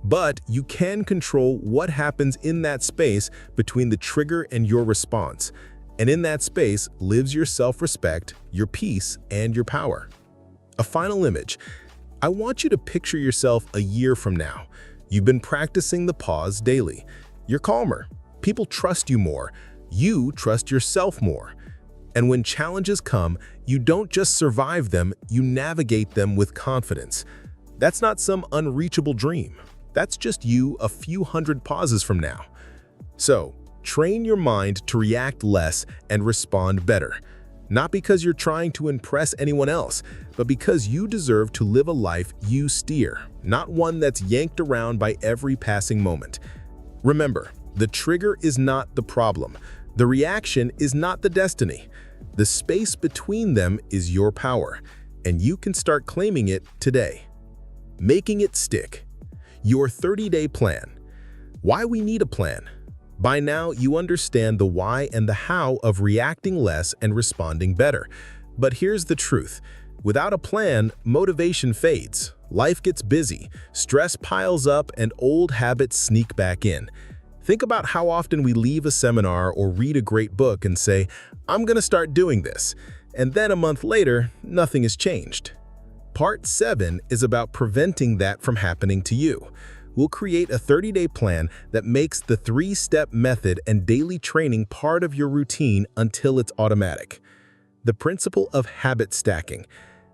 But you can control what happens in that space between the trigger and your response. And in that space lives your self-respect, your peace, and your power. A final image. I want you to picture yourself a year from now. You've been practicing the pause daily. You're calmer. People trust you more. You trust yourself more. And when challenges come, you don't just survive them, you navigate them with confidence. That's not some unreachable dream. That's just you a few hundred pauses from now. So, train your mind to react less and respond better. Not because you're trying to impress anyone else, but because you deserve to live a life you steer, not one that's yanked around by every passing moment. Remember, the trigger is not the problem. The reaction is not the destiny. The space between them is your power, and you can start claiming it today. Making it stick. Your 30-day plan. Why we need a plan. By now, you understand the why and the how of reacting less and responding better. But here's the truth. Without a plan, motivation fades. Life gets busy, stress piles up, and old habits sneak back in. Think about how often we leave a seminar or read a great book and say, "I'm going to start doing this." And then a month later, nothing has changed. Part 7 is about preventing that from happening to you. We'll create a 30-day plan that makes the 3-step method and daily training part of your routine until it's automatic. The principle of habit stacking.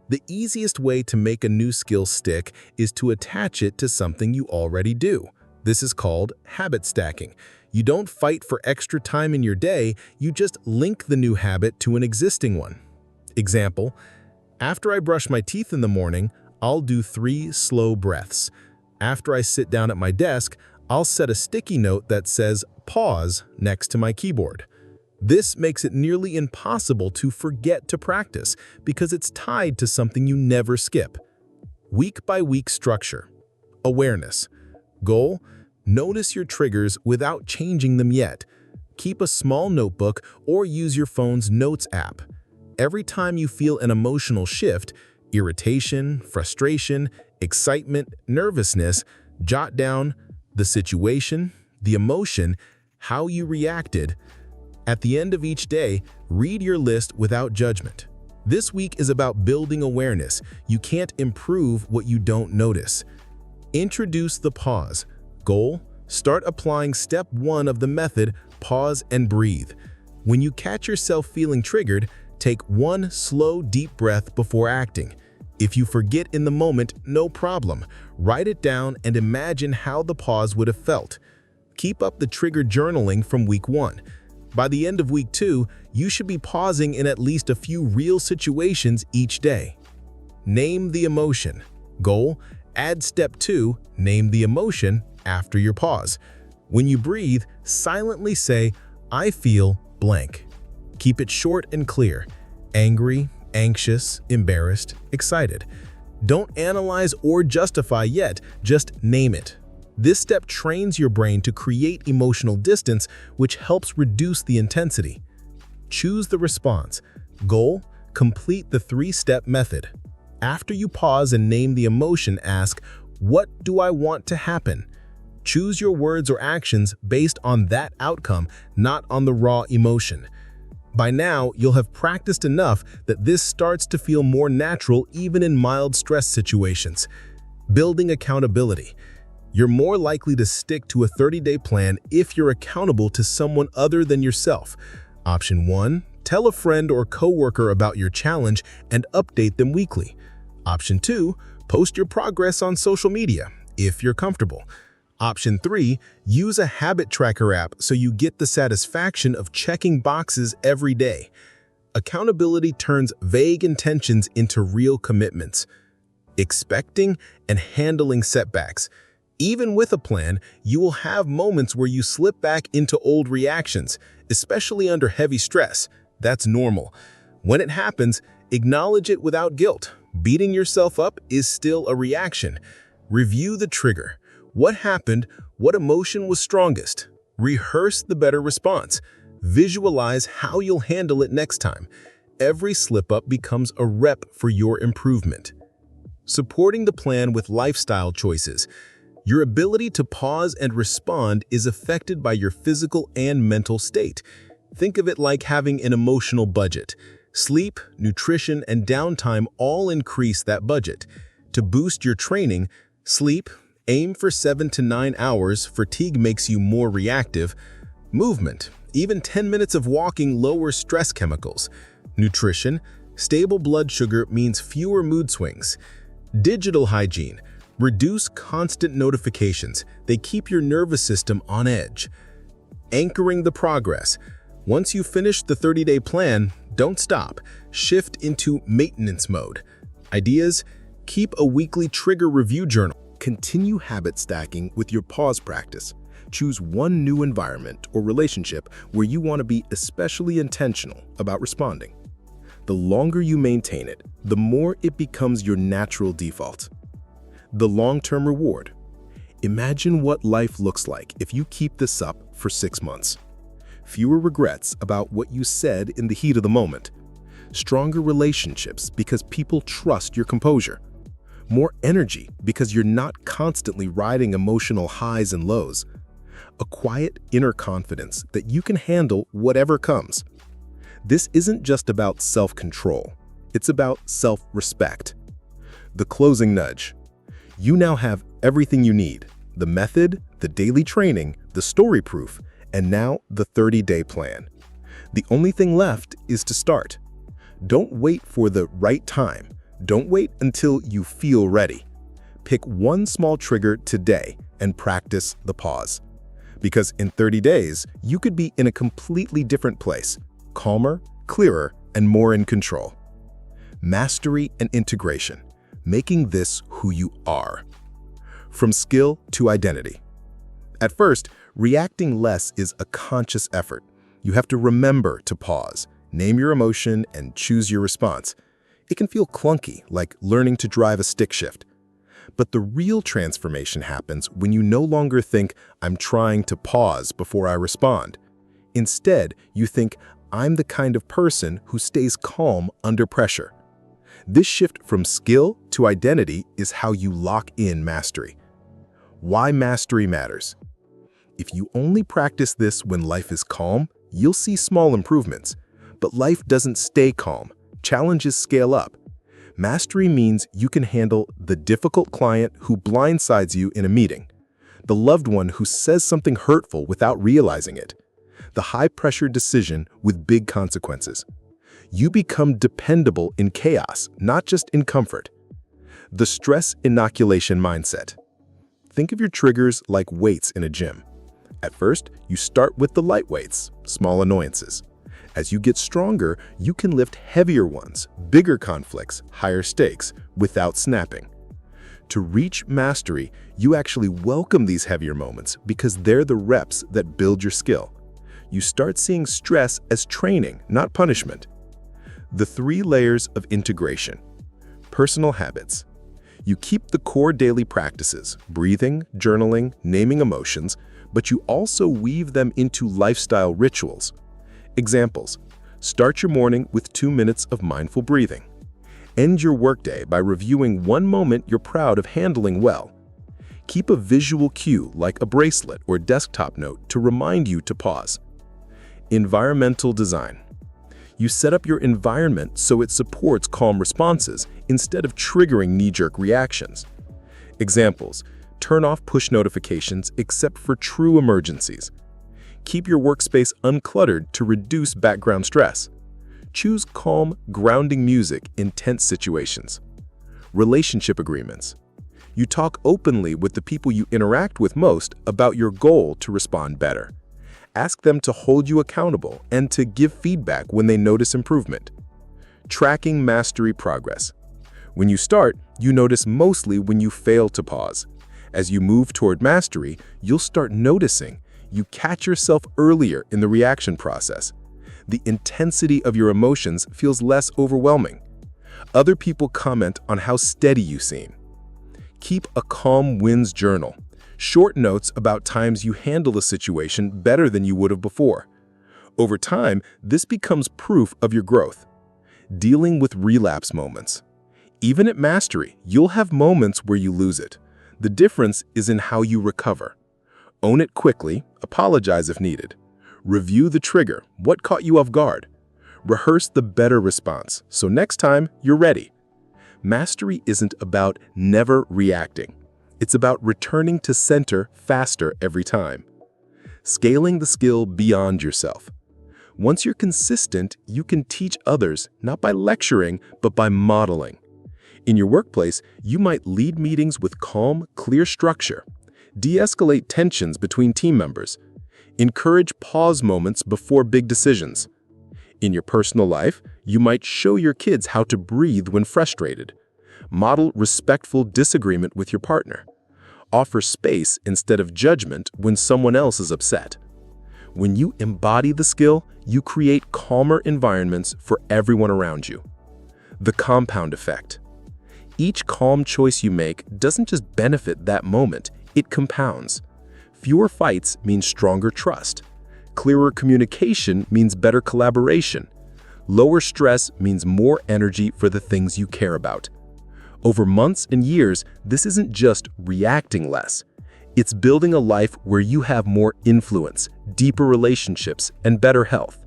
The easiest way to make a new skill stick is to attach it to something you already do. This is called habit stacking. You don't fight for extra time in your day, you just link the new habit to an existing one. Example, after I brush my teeth in the morning, I'll do 3 slow breaths. After I sit down at my desk, I'll set a sticky note that says "pause" next to my keyboard. This makes it nearly impossible to forget to practice because it's tied to something you never skip. Week-by-week structure. Awareness. Goal: notice your triggers without changing them yet. Keep a small notebook or use your phone's Notes app. Every time you feel an emotional shift, irritation, frustration, excitement, nervousness, jot down the situation, the emotion, how you reacted. At the end of each day, read your list without judgment. This week is about building awareness. You can't improve what you don't notice. Introduce the pause. Goal: start applying step 1 of the method, pause and breathe. When you catch yourself feeling triggered, take 1 slow, deep breath before acting. If you forget in the moment, no problem. Write it down and imagine how the pause would have felt. Keep up the trigger journaling from week 1. By the end of week 2, you should be pausing in at least a few real situations each day. Name the emotion. Goal: add step 2, name the emotion after your pause. When you breathe, silently say, "I feel blank." Keep it short and clear. Angry, anxious, embarrassed, excited. Don't analyze or justify yet, just name it. This step trains your brain to create emotional distance, which helps reduce the intensity. Choose the response. Goal: complete the 3-step method. After you pause and name the emotion, ask, "What do I want to happen?" Choose your words or actions based on that outcome, not on the raw emotion. By now, you'll have practiced enough that this starts to feel more natural even in mild stress situations. Building accountability. You're more likely to stick to a 30-day plan if you're accountable to someone other than yourself. Option 1, tell a friend or coworker about your challenge and update them weekly. Option 2, post your progress on social media, if you're comfortable. Option 3, use a habit tracker app so you get the satisfaction of checking boxes every day. Accountability turns vague intentions into real commitments. Expecting and handling setbacks. Even with a plan, you will have moments where you slip back into old reactions, especially under heavy stress. That's normal. When it happens, acknowledge it without guilt. Beating yourself up is still a reaction. Review the trigger. What happened? What emotion was strongest? Rehearse the better response. Visualize how you'll handle it next time. Every slip-up becomes a rep for your improvement. Supporting the plan with lifestyle choices. Your ability to pause and respond is affected by your physical and mental state. Think of it like having an emotional budget. Sleep, nutrition, and downtime all increase that budget. To boost your training, sleep, aim for 7 to 9 hours. Fatigue makes you more reactive. Movement, even 10 minutes of walking lowers stress chemicals. Nutrition. Stable blood sugar means fewer mood swings. Digital hygiene. Reduce constant notifications. They keep your nervous system on edge. Anchoring the progress. Once you finish the 30-day plan, don't stop. Shift into maintenance mode. Ideas? Keep a weekly trigger review journal. Continue habit stacking with your pause practice. Choose one new environment or relationship where you want to be especially intentional about responding. The longer you maintain it, the more it becomes your natural default. The long-term reward. Imagine what life looks like if you keep this up for 6 months. Fewer regrets about what you said in the heat of the moment. Stronger relationships because people trust your composure. More energy because you're not constantly riding emotional highs and lows. A quiet inner confidence that you can handle whatever comes. This isn't just about self-control. It's about self-respect. The closing nudge. You now have everything you need. The method, the daily training, the story proof, and now the 30-day plan. The only thing left is to start. Don't wait for the right time. Don't wait until you feel ready. Pick one small trigger today and practice the pause. Because in 30 days, you could be in a completely different place, calmer, clearer, and more in control. Mastery and integration, making this who you are. From skill to identity. At first, reacting less is a conscious effort. You have to remember to pause, name your emotion, and choose your response. It can feel clunky, like learning to drive a stick shift. But the real transformation happens when you no longer think, I'm trying to pause before I respond. Instead, you think, I'm the kind of person who stays calm under pressure. This shift from skill to identity is how you lock in mastery. Why mastery matters. If you only practice this when life is calm, you'll see small improvements. But life doesn't stay calm. Challenges scale up. Mastery means you can handle the difficult client who blindsides you in a meeting, the loved one who says something hurtful without realizing it, the high-pressure decision with big consequences. You become dependable in chaos, not just in comfort. The stress inoculation mindset. Think of your triggers like weights in a gym. At first, you start with the light weights, small annoyances. As you get stronger, you can lift heavier ones, bigger conflicts, higher stakes, without snapping. To reach mastery, you actually welcome these heavier moments because they're the reps that build your skill. You start seeing stress as training, not punishment. The 3 layers of integration. Personal habits. You keep the core daily practices, breathing, journaling, naming emotions, but you also weave them into lifestyle rituals. Examples: start your morning with 2 minutes of mindful breathing. End your workday by reviewing one moment you're proud of handling well. Keep a visual cue like a bracelet or desktop note to remind you to pause. Environmental design. You set up your environment so it supports calm responses instead of triggering knee-jerk reactions. Examples: turn off push notifications except for true emergencies. Keep your workspace uncluttered to reduce background stress. Choose calm, grounding music in tense situations. Relationship agreements. You talk openly with the people you interact with most about your goal to respond better. Ask them to hold you accountable and to give feedback when they notice improvement. Tracking mastery progress. When you start, you notice mostly when you fail to pause. As you move toward mastery, you'll start noticing you catch yourself earlier in the reaction process. The intensity of your emotions feels less overwhelming. Other people comment on how steady you seem. Keep a calm wins journal. Short notes about times you handle a situation better than you would have before. Over time, this becomes proof of your growth. Dealing with relapse moments. Even at mastery, you'll have moments where you lose it. The difference is in how you recover. Own it quickly, apologize if needed. Review the trigger, what caught you off guard. Rehearse the better response, so next time you're ready. Mastery isn't about never reacting. It's about returning to center faster every time. Scaling the skill beyond yourself. Once you're consistent, you can teach others, not by lecturing, but by modeling. In your workplace, you might lead meetings with calm, clear structure, de-escalate tensions between team members, encourage pause moments before big decisions. In your personal life, you might show your kids how to breathe when frustrated, model respectful disagreement with your partner, offer space instead of judgment when someone else is upset. When you embody the skill, you create calmer environments for everyone around you. The compound effect. Each calm choice you make doesn't just benefit that moment, it compounds. Fewer fights means stronger trust. Clearer communication means better collaboration. Lower stress means more energy for the things you care about. Over months and years, this isn't just reacting less. It's building a life where you have more influence, deeper relationships, and better health.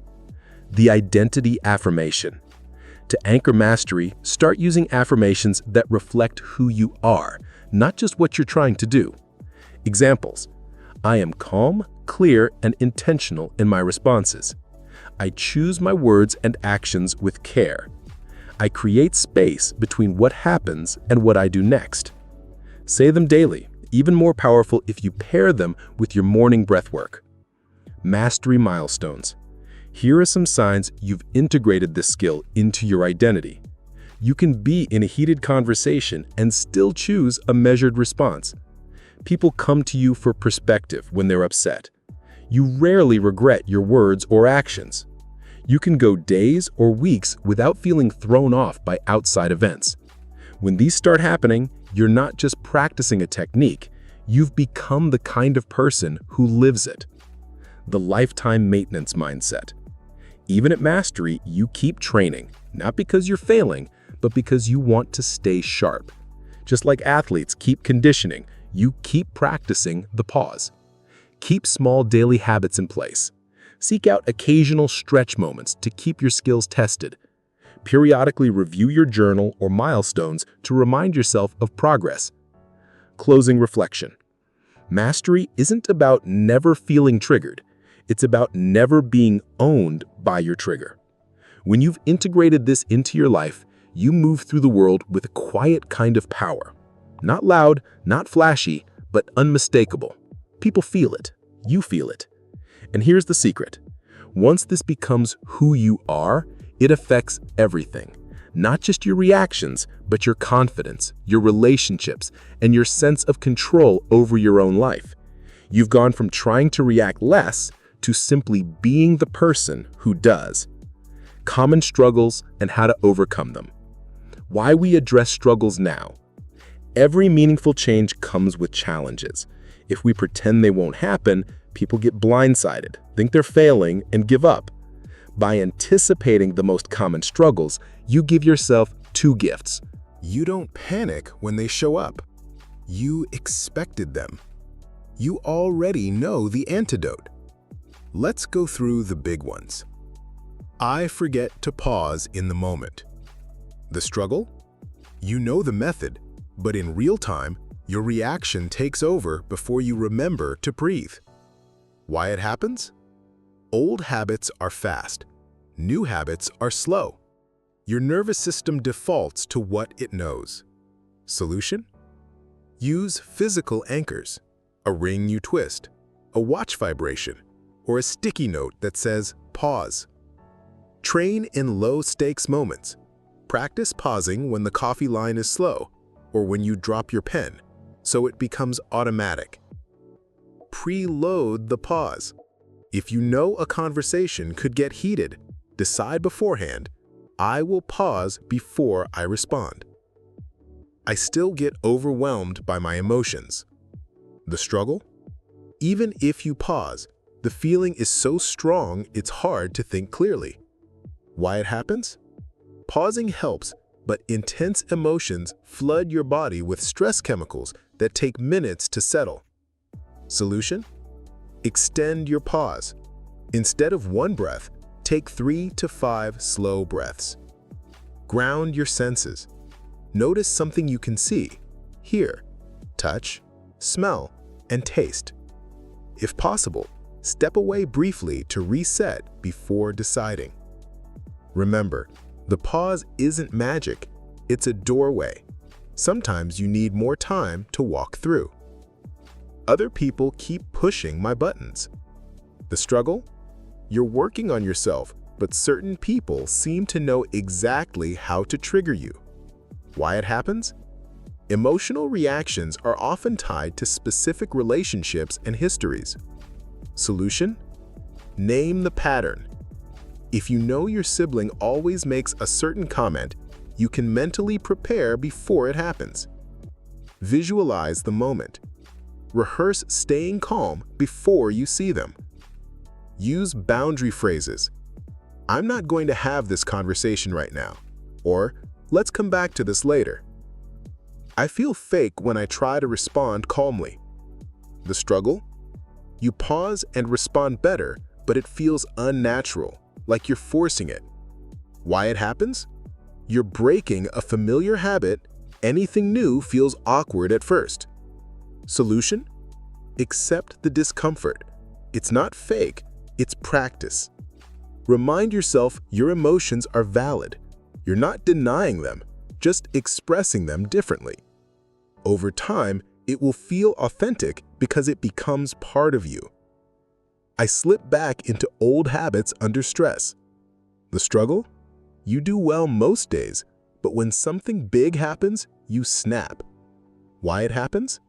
The identity affirmation. To anchor mastery, start using affirmations that reflect who you are, not just what you're trying to do. Examples: I am calm, clear, and intentional in my responses. I choose my words and actions with care. I create space between what happens and what I do next. Say them daily, even more powerful if you pair them with your morning breath work. Mastery milestones. Here are some signs you've integrated this skill into your identity. You can be in a heated conversation and still choose a measured response. People come to you for perspective when they're upset. You rarely regret your words or actions. You can go days or weeks without feeling thrown off by outside events. When these start happening, you're not just practicing a technique, you've become the kind of person who lives it. The lifetime maintenance mindset. Even at mastery, you keep training, not because you're failing, but because you want to stay sharp. Just like athletes keep conditioning, you keep practicing the pause. Keep small daily habits in place. Seek out occasional stretch moments to keep your skills tested. Periodically review your journal or milestones to remind yourself of progress. Closing reflection. Mastery isn't about never feeling triggered. It's about never being owned by your trigger. When you've integrated this into your life, you move through the world with a quiet kind of power. Not loud, not flashy, but unmistakable. People feel it. You feel it. And here's the secret. Once this becomes who you are, it affects everything. Not just your reactions, but your confidence, your relationships, and your sense of control over your own life. You've gone from trying to react less to simply being the person who does. Common struggles and how to overcome them. Why we address struggles now. Every meaningful change comes with challenges. If we pretend they won't happen, people get blindsided, think they're failing, and give up. By anticipating the most common struggles, you give yourself two gifts. You don't panic when they show up. You expected them. You already know the antidote. Let's go through the big ones. I forget to pause in the moment. The struggle? You know the method, but in real time, your reaction takes over before you remember to breathe. Why it happens? Old habits are fast. New habits are slow. Your nervous system defaults to what it knows. Solution? Use physical anchors. A ring you twist, a watch vibration, or a sticky note that says pause. Train in low-stakes moments. Practice pausing when the coffee line is slow or when you drop your pen, so it becomes automatic. Preload the pause. If you know a conversation could get heated, decide beforehand, I will pause before I respond. I still get overwhelmed by my emotions. The struggle? Even if you pause, the feeling is so strong it's hard to think clearly. Why it happens? Pausing helps, but intense emotions flood your body with stress chemicals that take minutes to settle. Solution? Extend your pause. Instead of one breath, take 3 to 5 slow breaths. Ground your senses. Notice something you can see, hear, touch, smell, and taste. If possible, Step away briefly to reset before deciding. Remember, the pause isn't magic, it's a doorway. Sometimes you need more time to walk through. Other people keep pushing my buttons. The struggle? You're working on yourself, but certain people seem to know exactly how to trigger you. Why it happens? Emotional reactions are often tied to specific relationships and histories. Solution? Name the pattern. If you know your sibling always makes a certain comment, you can mentally prepare before it happens. Visualize the moment. Rehearse staying calm before you see them. Use boundary phrases. I'm not going to have this conversation right now. Or, let's come back to this later. I feel fake when I try to respond calmly. The struggle? You pause and respond better, but it feels unnatural, like you're forcing it. Why it happens? You're breaking a familiar habit. Anything new feels awkward at first. Solution? Accept the discomfort. It's not fake, it's practice. Remind yourself your emotions are valid. You're not denying them, just expressing them differently. Over time, it will feel authentic because it becomes part of you. I slip back into old habits under stress. The struggle? You do well most days, but when something big happens, you snap. Why it happens?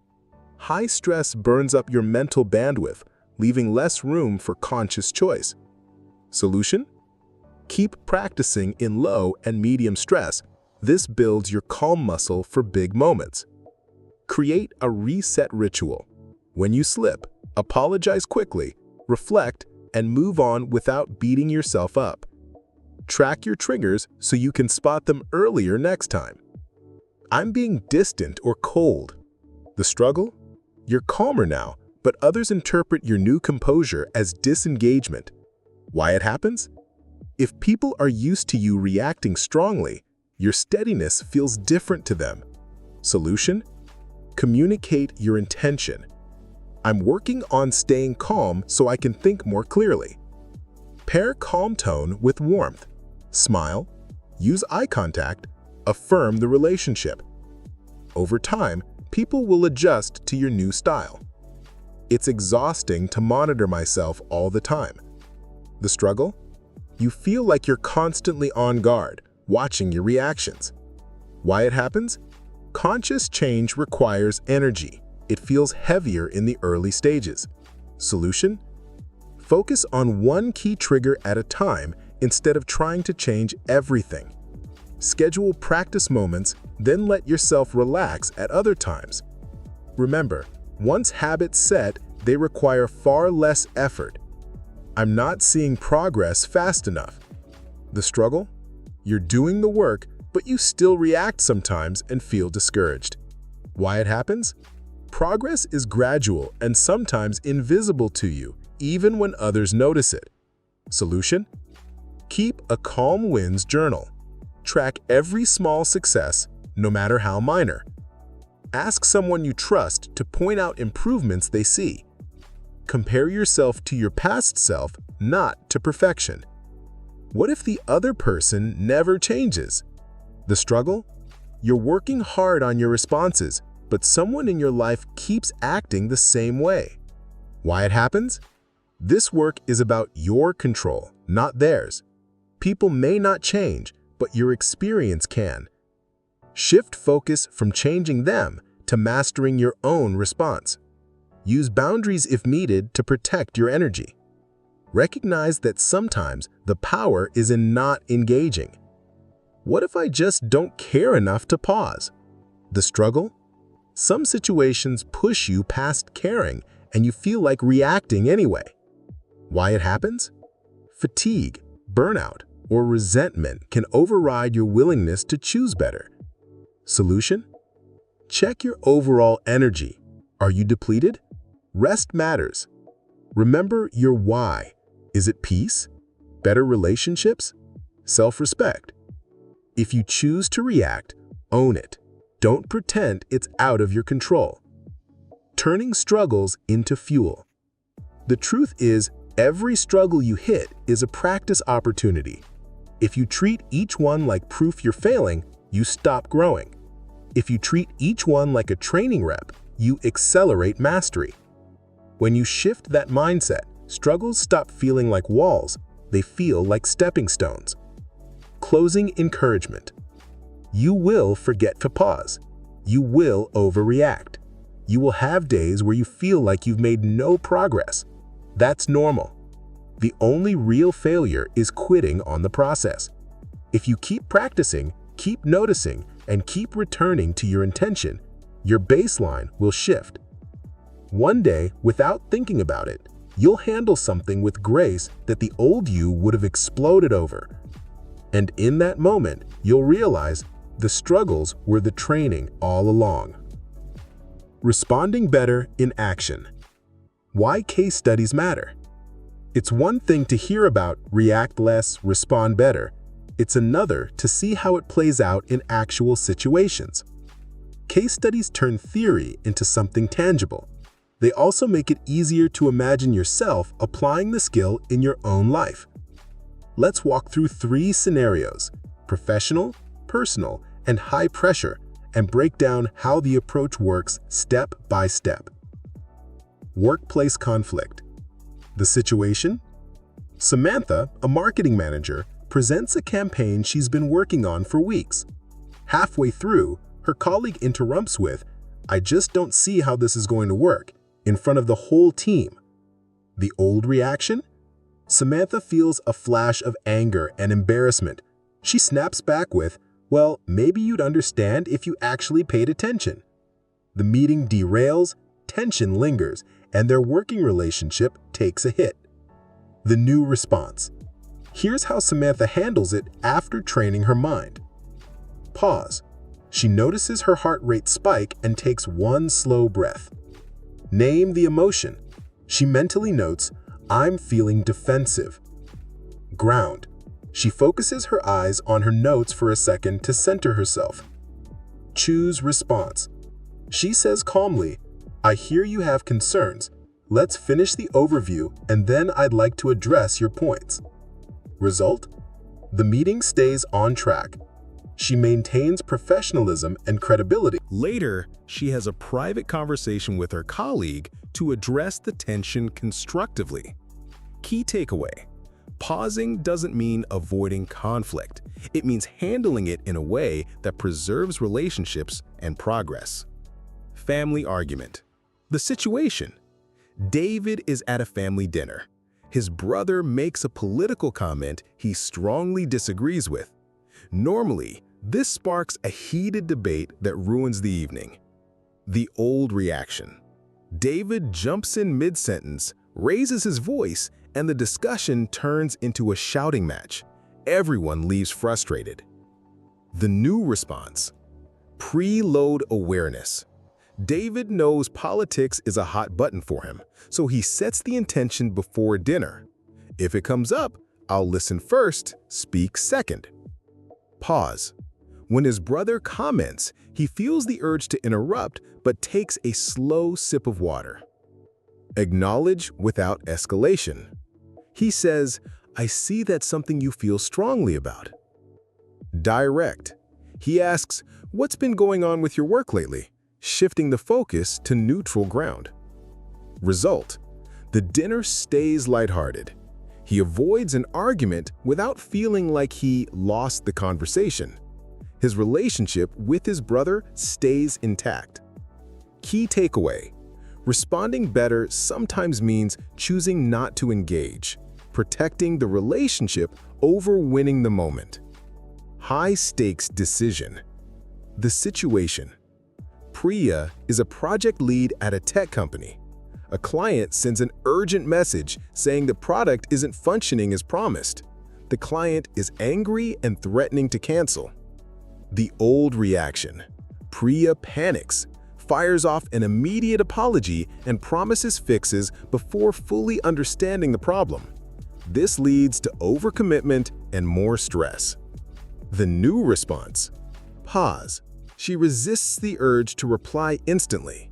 High stress burns up your mental bandwidth, leaving less room for conscious choice. Solution? Keep practicing in low and medium stress. This builds your calm muscle for big moments. Create a reset ritual. When you slip, apologize quickly, reflect, and move on without beating yourself up. Track your triggers so you can spot them earlier next time. I'm being distant or cold. The struggle? You're calmer now, but others interpret your new composure as disengagement. Why it happens? If people are used to you reacting strongly, your steadiness feels different to them. Solution? Communicate your intention. I'm working on staying calm so I can think more clearly. Pair calm tone with warmth. Smile, use eye contact, affirm the relationship. Over time, people will adjust to your new style. It's exhausting to monitor myself all the time. The struggle? You feel like you're constantly on guard, watching your reactions. Why it happens? Conscious change requires energy. It feels heavier in the early stages. Solution? Focus on one key trigger at a time instead of trying to change everything. Schedule practice moments, then let yourself relax at other times. Remember, once habits set, they require far less effort. I'm not seeing progress fast enough. The struggle? You're doing the work, but you still react sometimes and feel discouraged. Why it happens? Progress is gradual and sometimes invisible to you, even when others notice it. Solution? Keep a calm wins journal. Track every small success, no matter how minor. Ask someone you trust to point out improvements they see. Compare yourself to your past self, not to perfection. What if the other person never changes? The struggle? You're working hard on your responses, but someone in your life keeps acting the same way. Why it happens? This work is about your control, not theirs. People may not change, but your experience can. Shift focus from changing them to mastering your own response. Use boundaries if needed to protect your energy. Recognize that sometimes the power is in not engaging. What if I just don't care enough to pause? The struggle? Some situations push you past caring and you feel like reacting anyway. Why it happens? Fatigue, burnout, or resentment can override your willingness to choose better. Solution? Check your overall energy. Are you depleted? Rest matters. Remember your why. Is it peace? Better relationships? Self-respect? If you choose to react, own it. Don't pretend it's out of your control. Turning struggles into fuel. The truth is, every struggle you hit is a practice opportunity. If you treat each one like proof you're failing, you stop growing. If you treat each one like a training rep, you accelerate mastery. When you shift that mindset, struggles stop feeling like walls, they feel like stepping stones. Closing encouragement. You will forget to pause. You will overreact. You will have days where you feel like you've made no progress. That's normal. The only real failure is quitting on the process. If you keep practicing, keep noticing, and keep returning to your intention, your baseline will shift. One day, without thinking about it, you'll handle something with grace that the old you would have exploded over. And in that moment, you'll realize the struggles were the training all along. Responding better in action. Why case studies matter. It's one thing to hear about react less, respond better. It's another to see how it plays out in actual situations. Case studies turn theory into something tangible. They also make it easier to imagine yourself applying the skill in your own life. Let's walk through 3 scenarios: professional, personal, and high pressure, and break down how the approach works step by step. Workplace conflict. The situation? Samantha, a marketing manager, presents a campaign she's been working on for weeks. Halfway through, her colleague interrupts with, "I just don't see how this is going to work," in front of the whole team. The old reaction? Samantha feels a flash of anger and embarrassment. She snaps back with, "Well, maybe you'd understand if you actually paid attention." The meeting derails, tension lingers, and their working relationship takes a hit. The new response. Here's how Samantha handles it after training her mind. Pause. She notices her heart rate spike and takes one slow breath. Name the emotion. She mentally notes, "I'm feeling defensive." Ground. She focuses her eyes on her notes for a second to center herself. Choose response. She says calmly, "I hear you have concerns. Let's finish the overview and then I'd like to address your points." Result? The meeting stays on track. She maintains professionalism and credibility. Later, she has a private conversation with her colleague to address the tension constructively. Key takeaway: pausing doesn't mean avoiding conflict. It means handling it in a way that preserves relationships and progress. Family argument. The situation. David is at a family dinner. His brother makes a political comment he strongly disagrees with. Normally, this sparks a heated debate that ruins the evening. The old reaction. David jumps in mid-sentence, raises his voice, and the discussion turns into a shouting match. Everyone leaves frustrated. The new response. Preload awareness. David knows politics is a hot button for him, so he sets the intention before dinner. If it comes up, I'll listen first, speak second. Pause. When his brother comments, he feels the urge to interrupt but takes a slow sip of water. Acknowledge without escalation. He says, "I see that's something you feel strongly about." Direct. He asks, "What's been going on with your work lately?" shifting the focus to neutral ground. Result: the dinner stays lighthearted. He avoids an argument without feeling like he lost the conversation. His relationship with his brother stays intact. Key takeaway: responding better sometimes means choosing not to engage, protecting the relationship over winning the moment. High-stakes decision. The situation. Priya is a project lead at a tech company. A client sends an urgent message saying the product isn't functioning as promised. The client is angry and threatening to cancel. The old reaction. Priya panics, fires off an immediate apology, and promises fixes before fully understanding the problem. This leads to overcommitment and more stress. The new response. Pause. She resists the urge to reply instantly.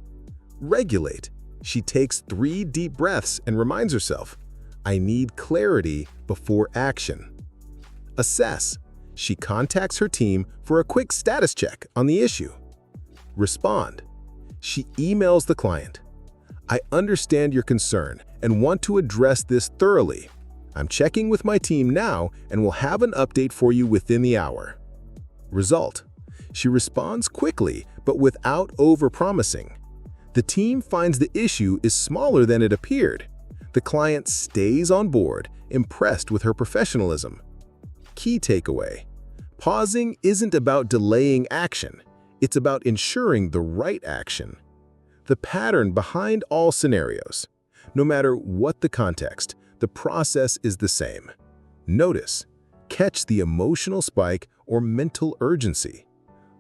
Regulate. She takes 3 deep breaths and reminds herself, I need clarity before action. Assess. She contacts her team for a quick status check on the issue. Respond. She emails the client. I understand your concern and want to address this thoroughly. I'm checking with my team now and will have an update for you within the hour. Result. She responds quickly but without over-promising. The team finds the issue is smaller than it appeared. The client stays on board, impressed with her professionalism. Key takeaway. Pausing isn't about delaying action. It's about ensuring the right action. The pattern behind all scenarios. No matter what the context, the process is the same. Notice. Catch the emotional spike or mental urgency.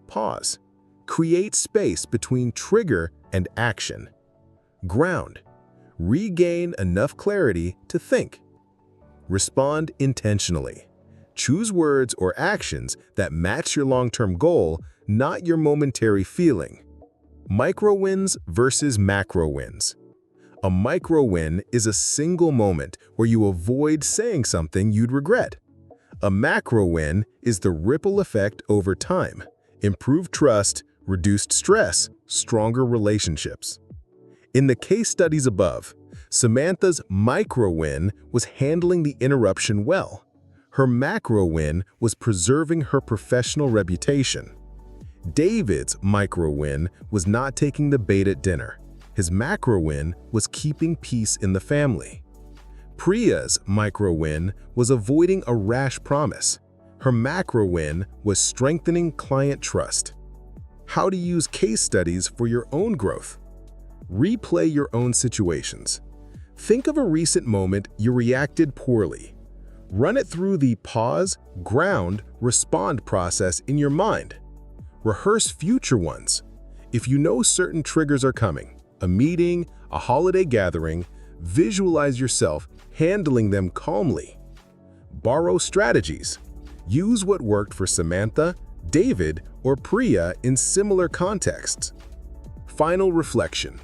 Pause. Create space between trigger and action. Ground. Regain enough clarity to think. Respond intentionally. Choose words or actions that match your long-term goal, not your momentary feeling. Micro wins versus macro wins. A micro win is a single moment where you avoid saying something you'd regret. A macro win is the ripple effect over time. Improved trust, reduced stress, stronger relationships. In the case studies above, Samantha's micro win was handling the interruption well. Her macro win was preserving her professional reputation. David's micro win was not taking the bait at dinner. His macro win was keeping peace in the family. Priya's micro win was avoiding a rash promise. Her macro win was strengthening client trust. How to use case studies for your own growth. Replay your own situations. Think of a recent moment you reacted poorly. Run it through the pause, ground, respond process in your mind. Rehearse future ones. If you know certain triggers are coming, a meeting, a holiday gathering, visualize yourself handling them calmly. Borrow strategies. Use what worked for Samantha, David, or Priya in similar contexts. Final reflection.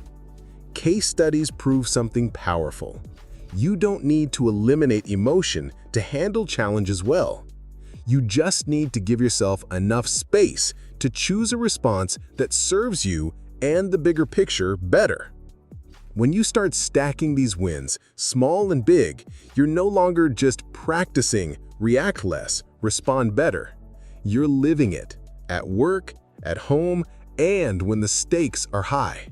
Case studies prove something powerful. You don't need to eliminate emotion to handle challenges well. You just need to give yourself enough space to choose a response that serves you and the bigger picture better. When you start stacking these wins, small and big, you're no longer just practicing react less, respond better. You're living it at work, at home, and when the stakes are high.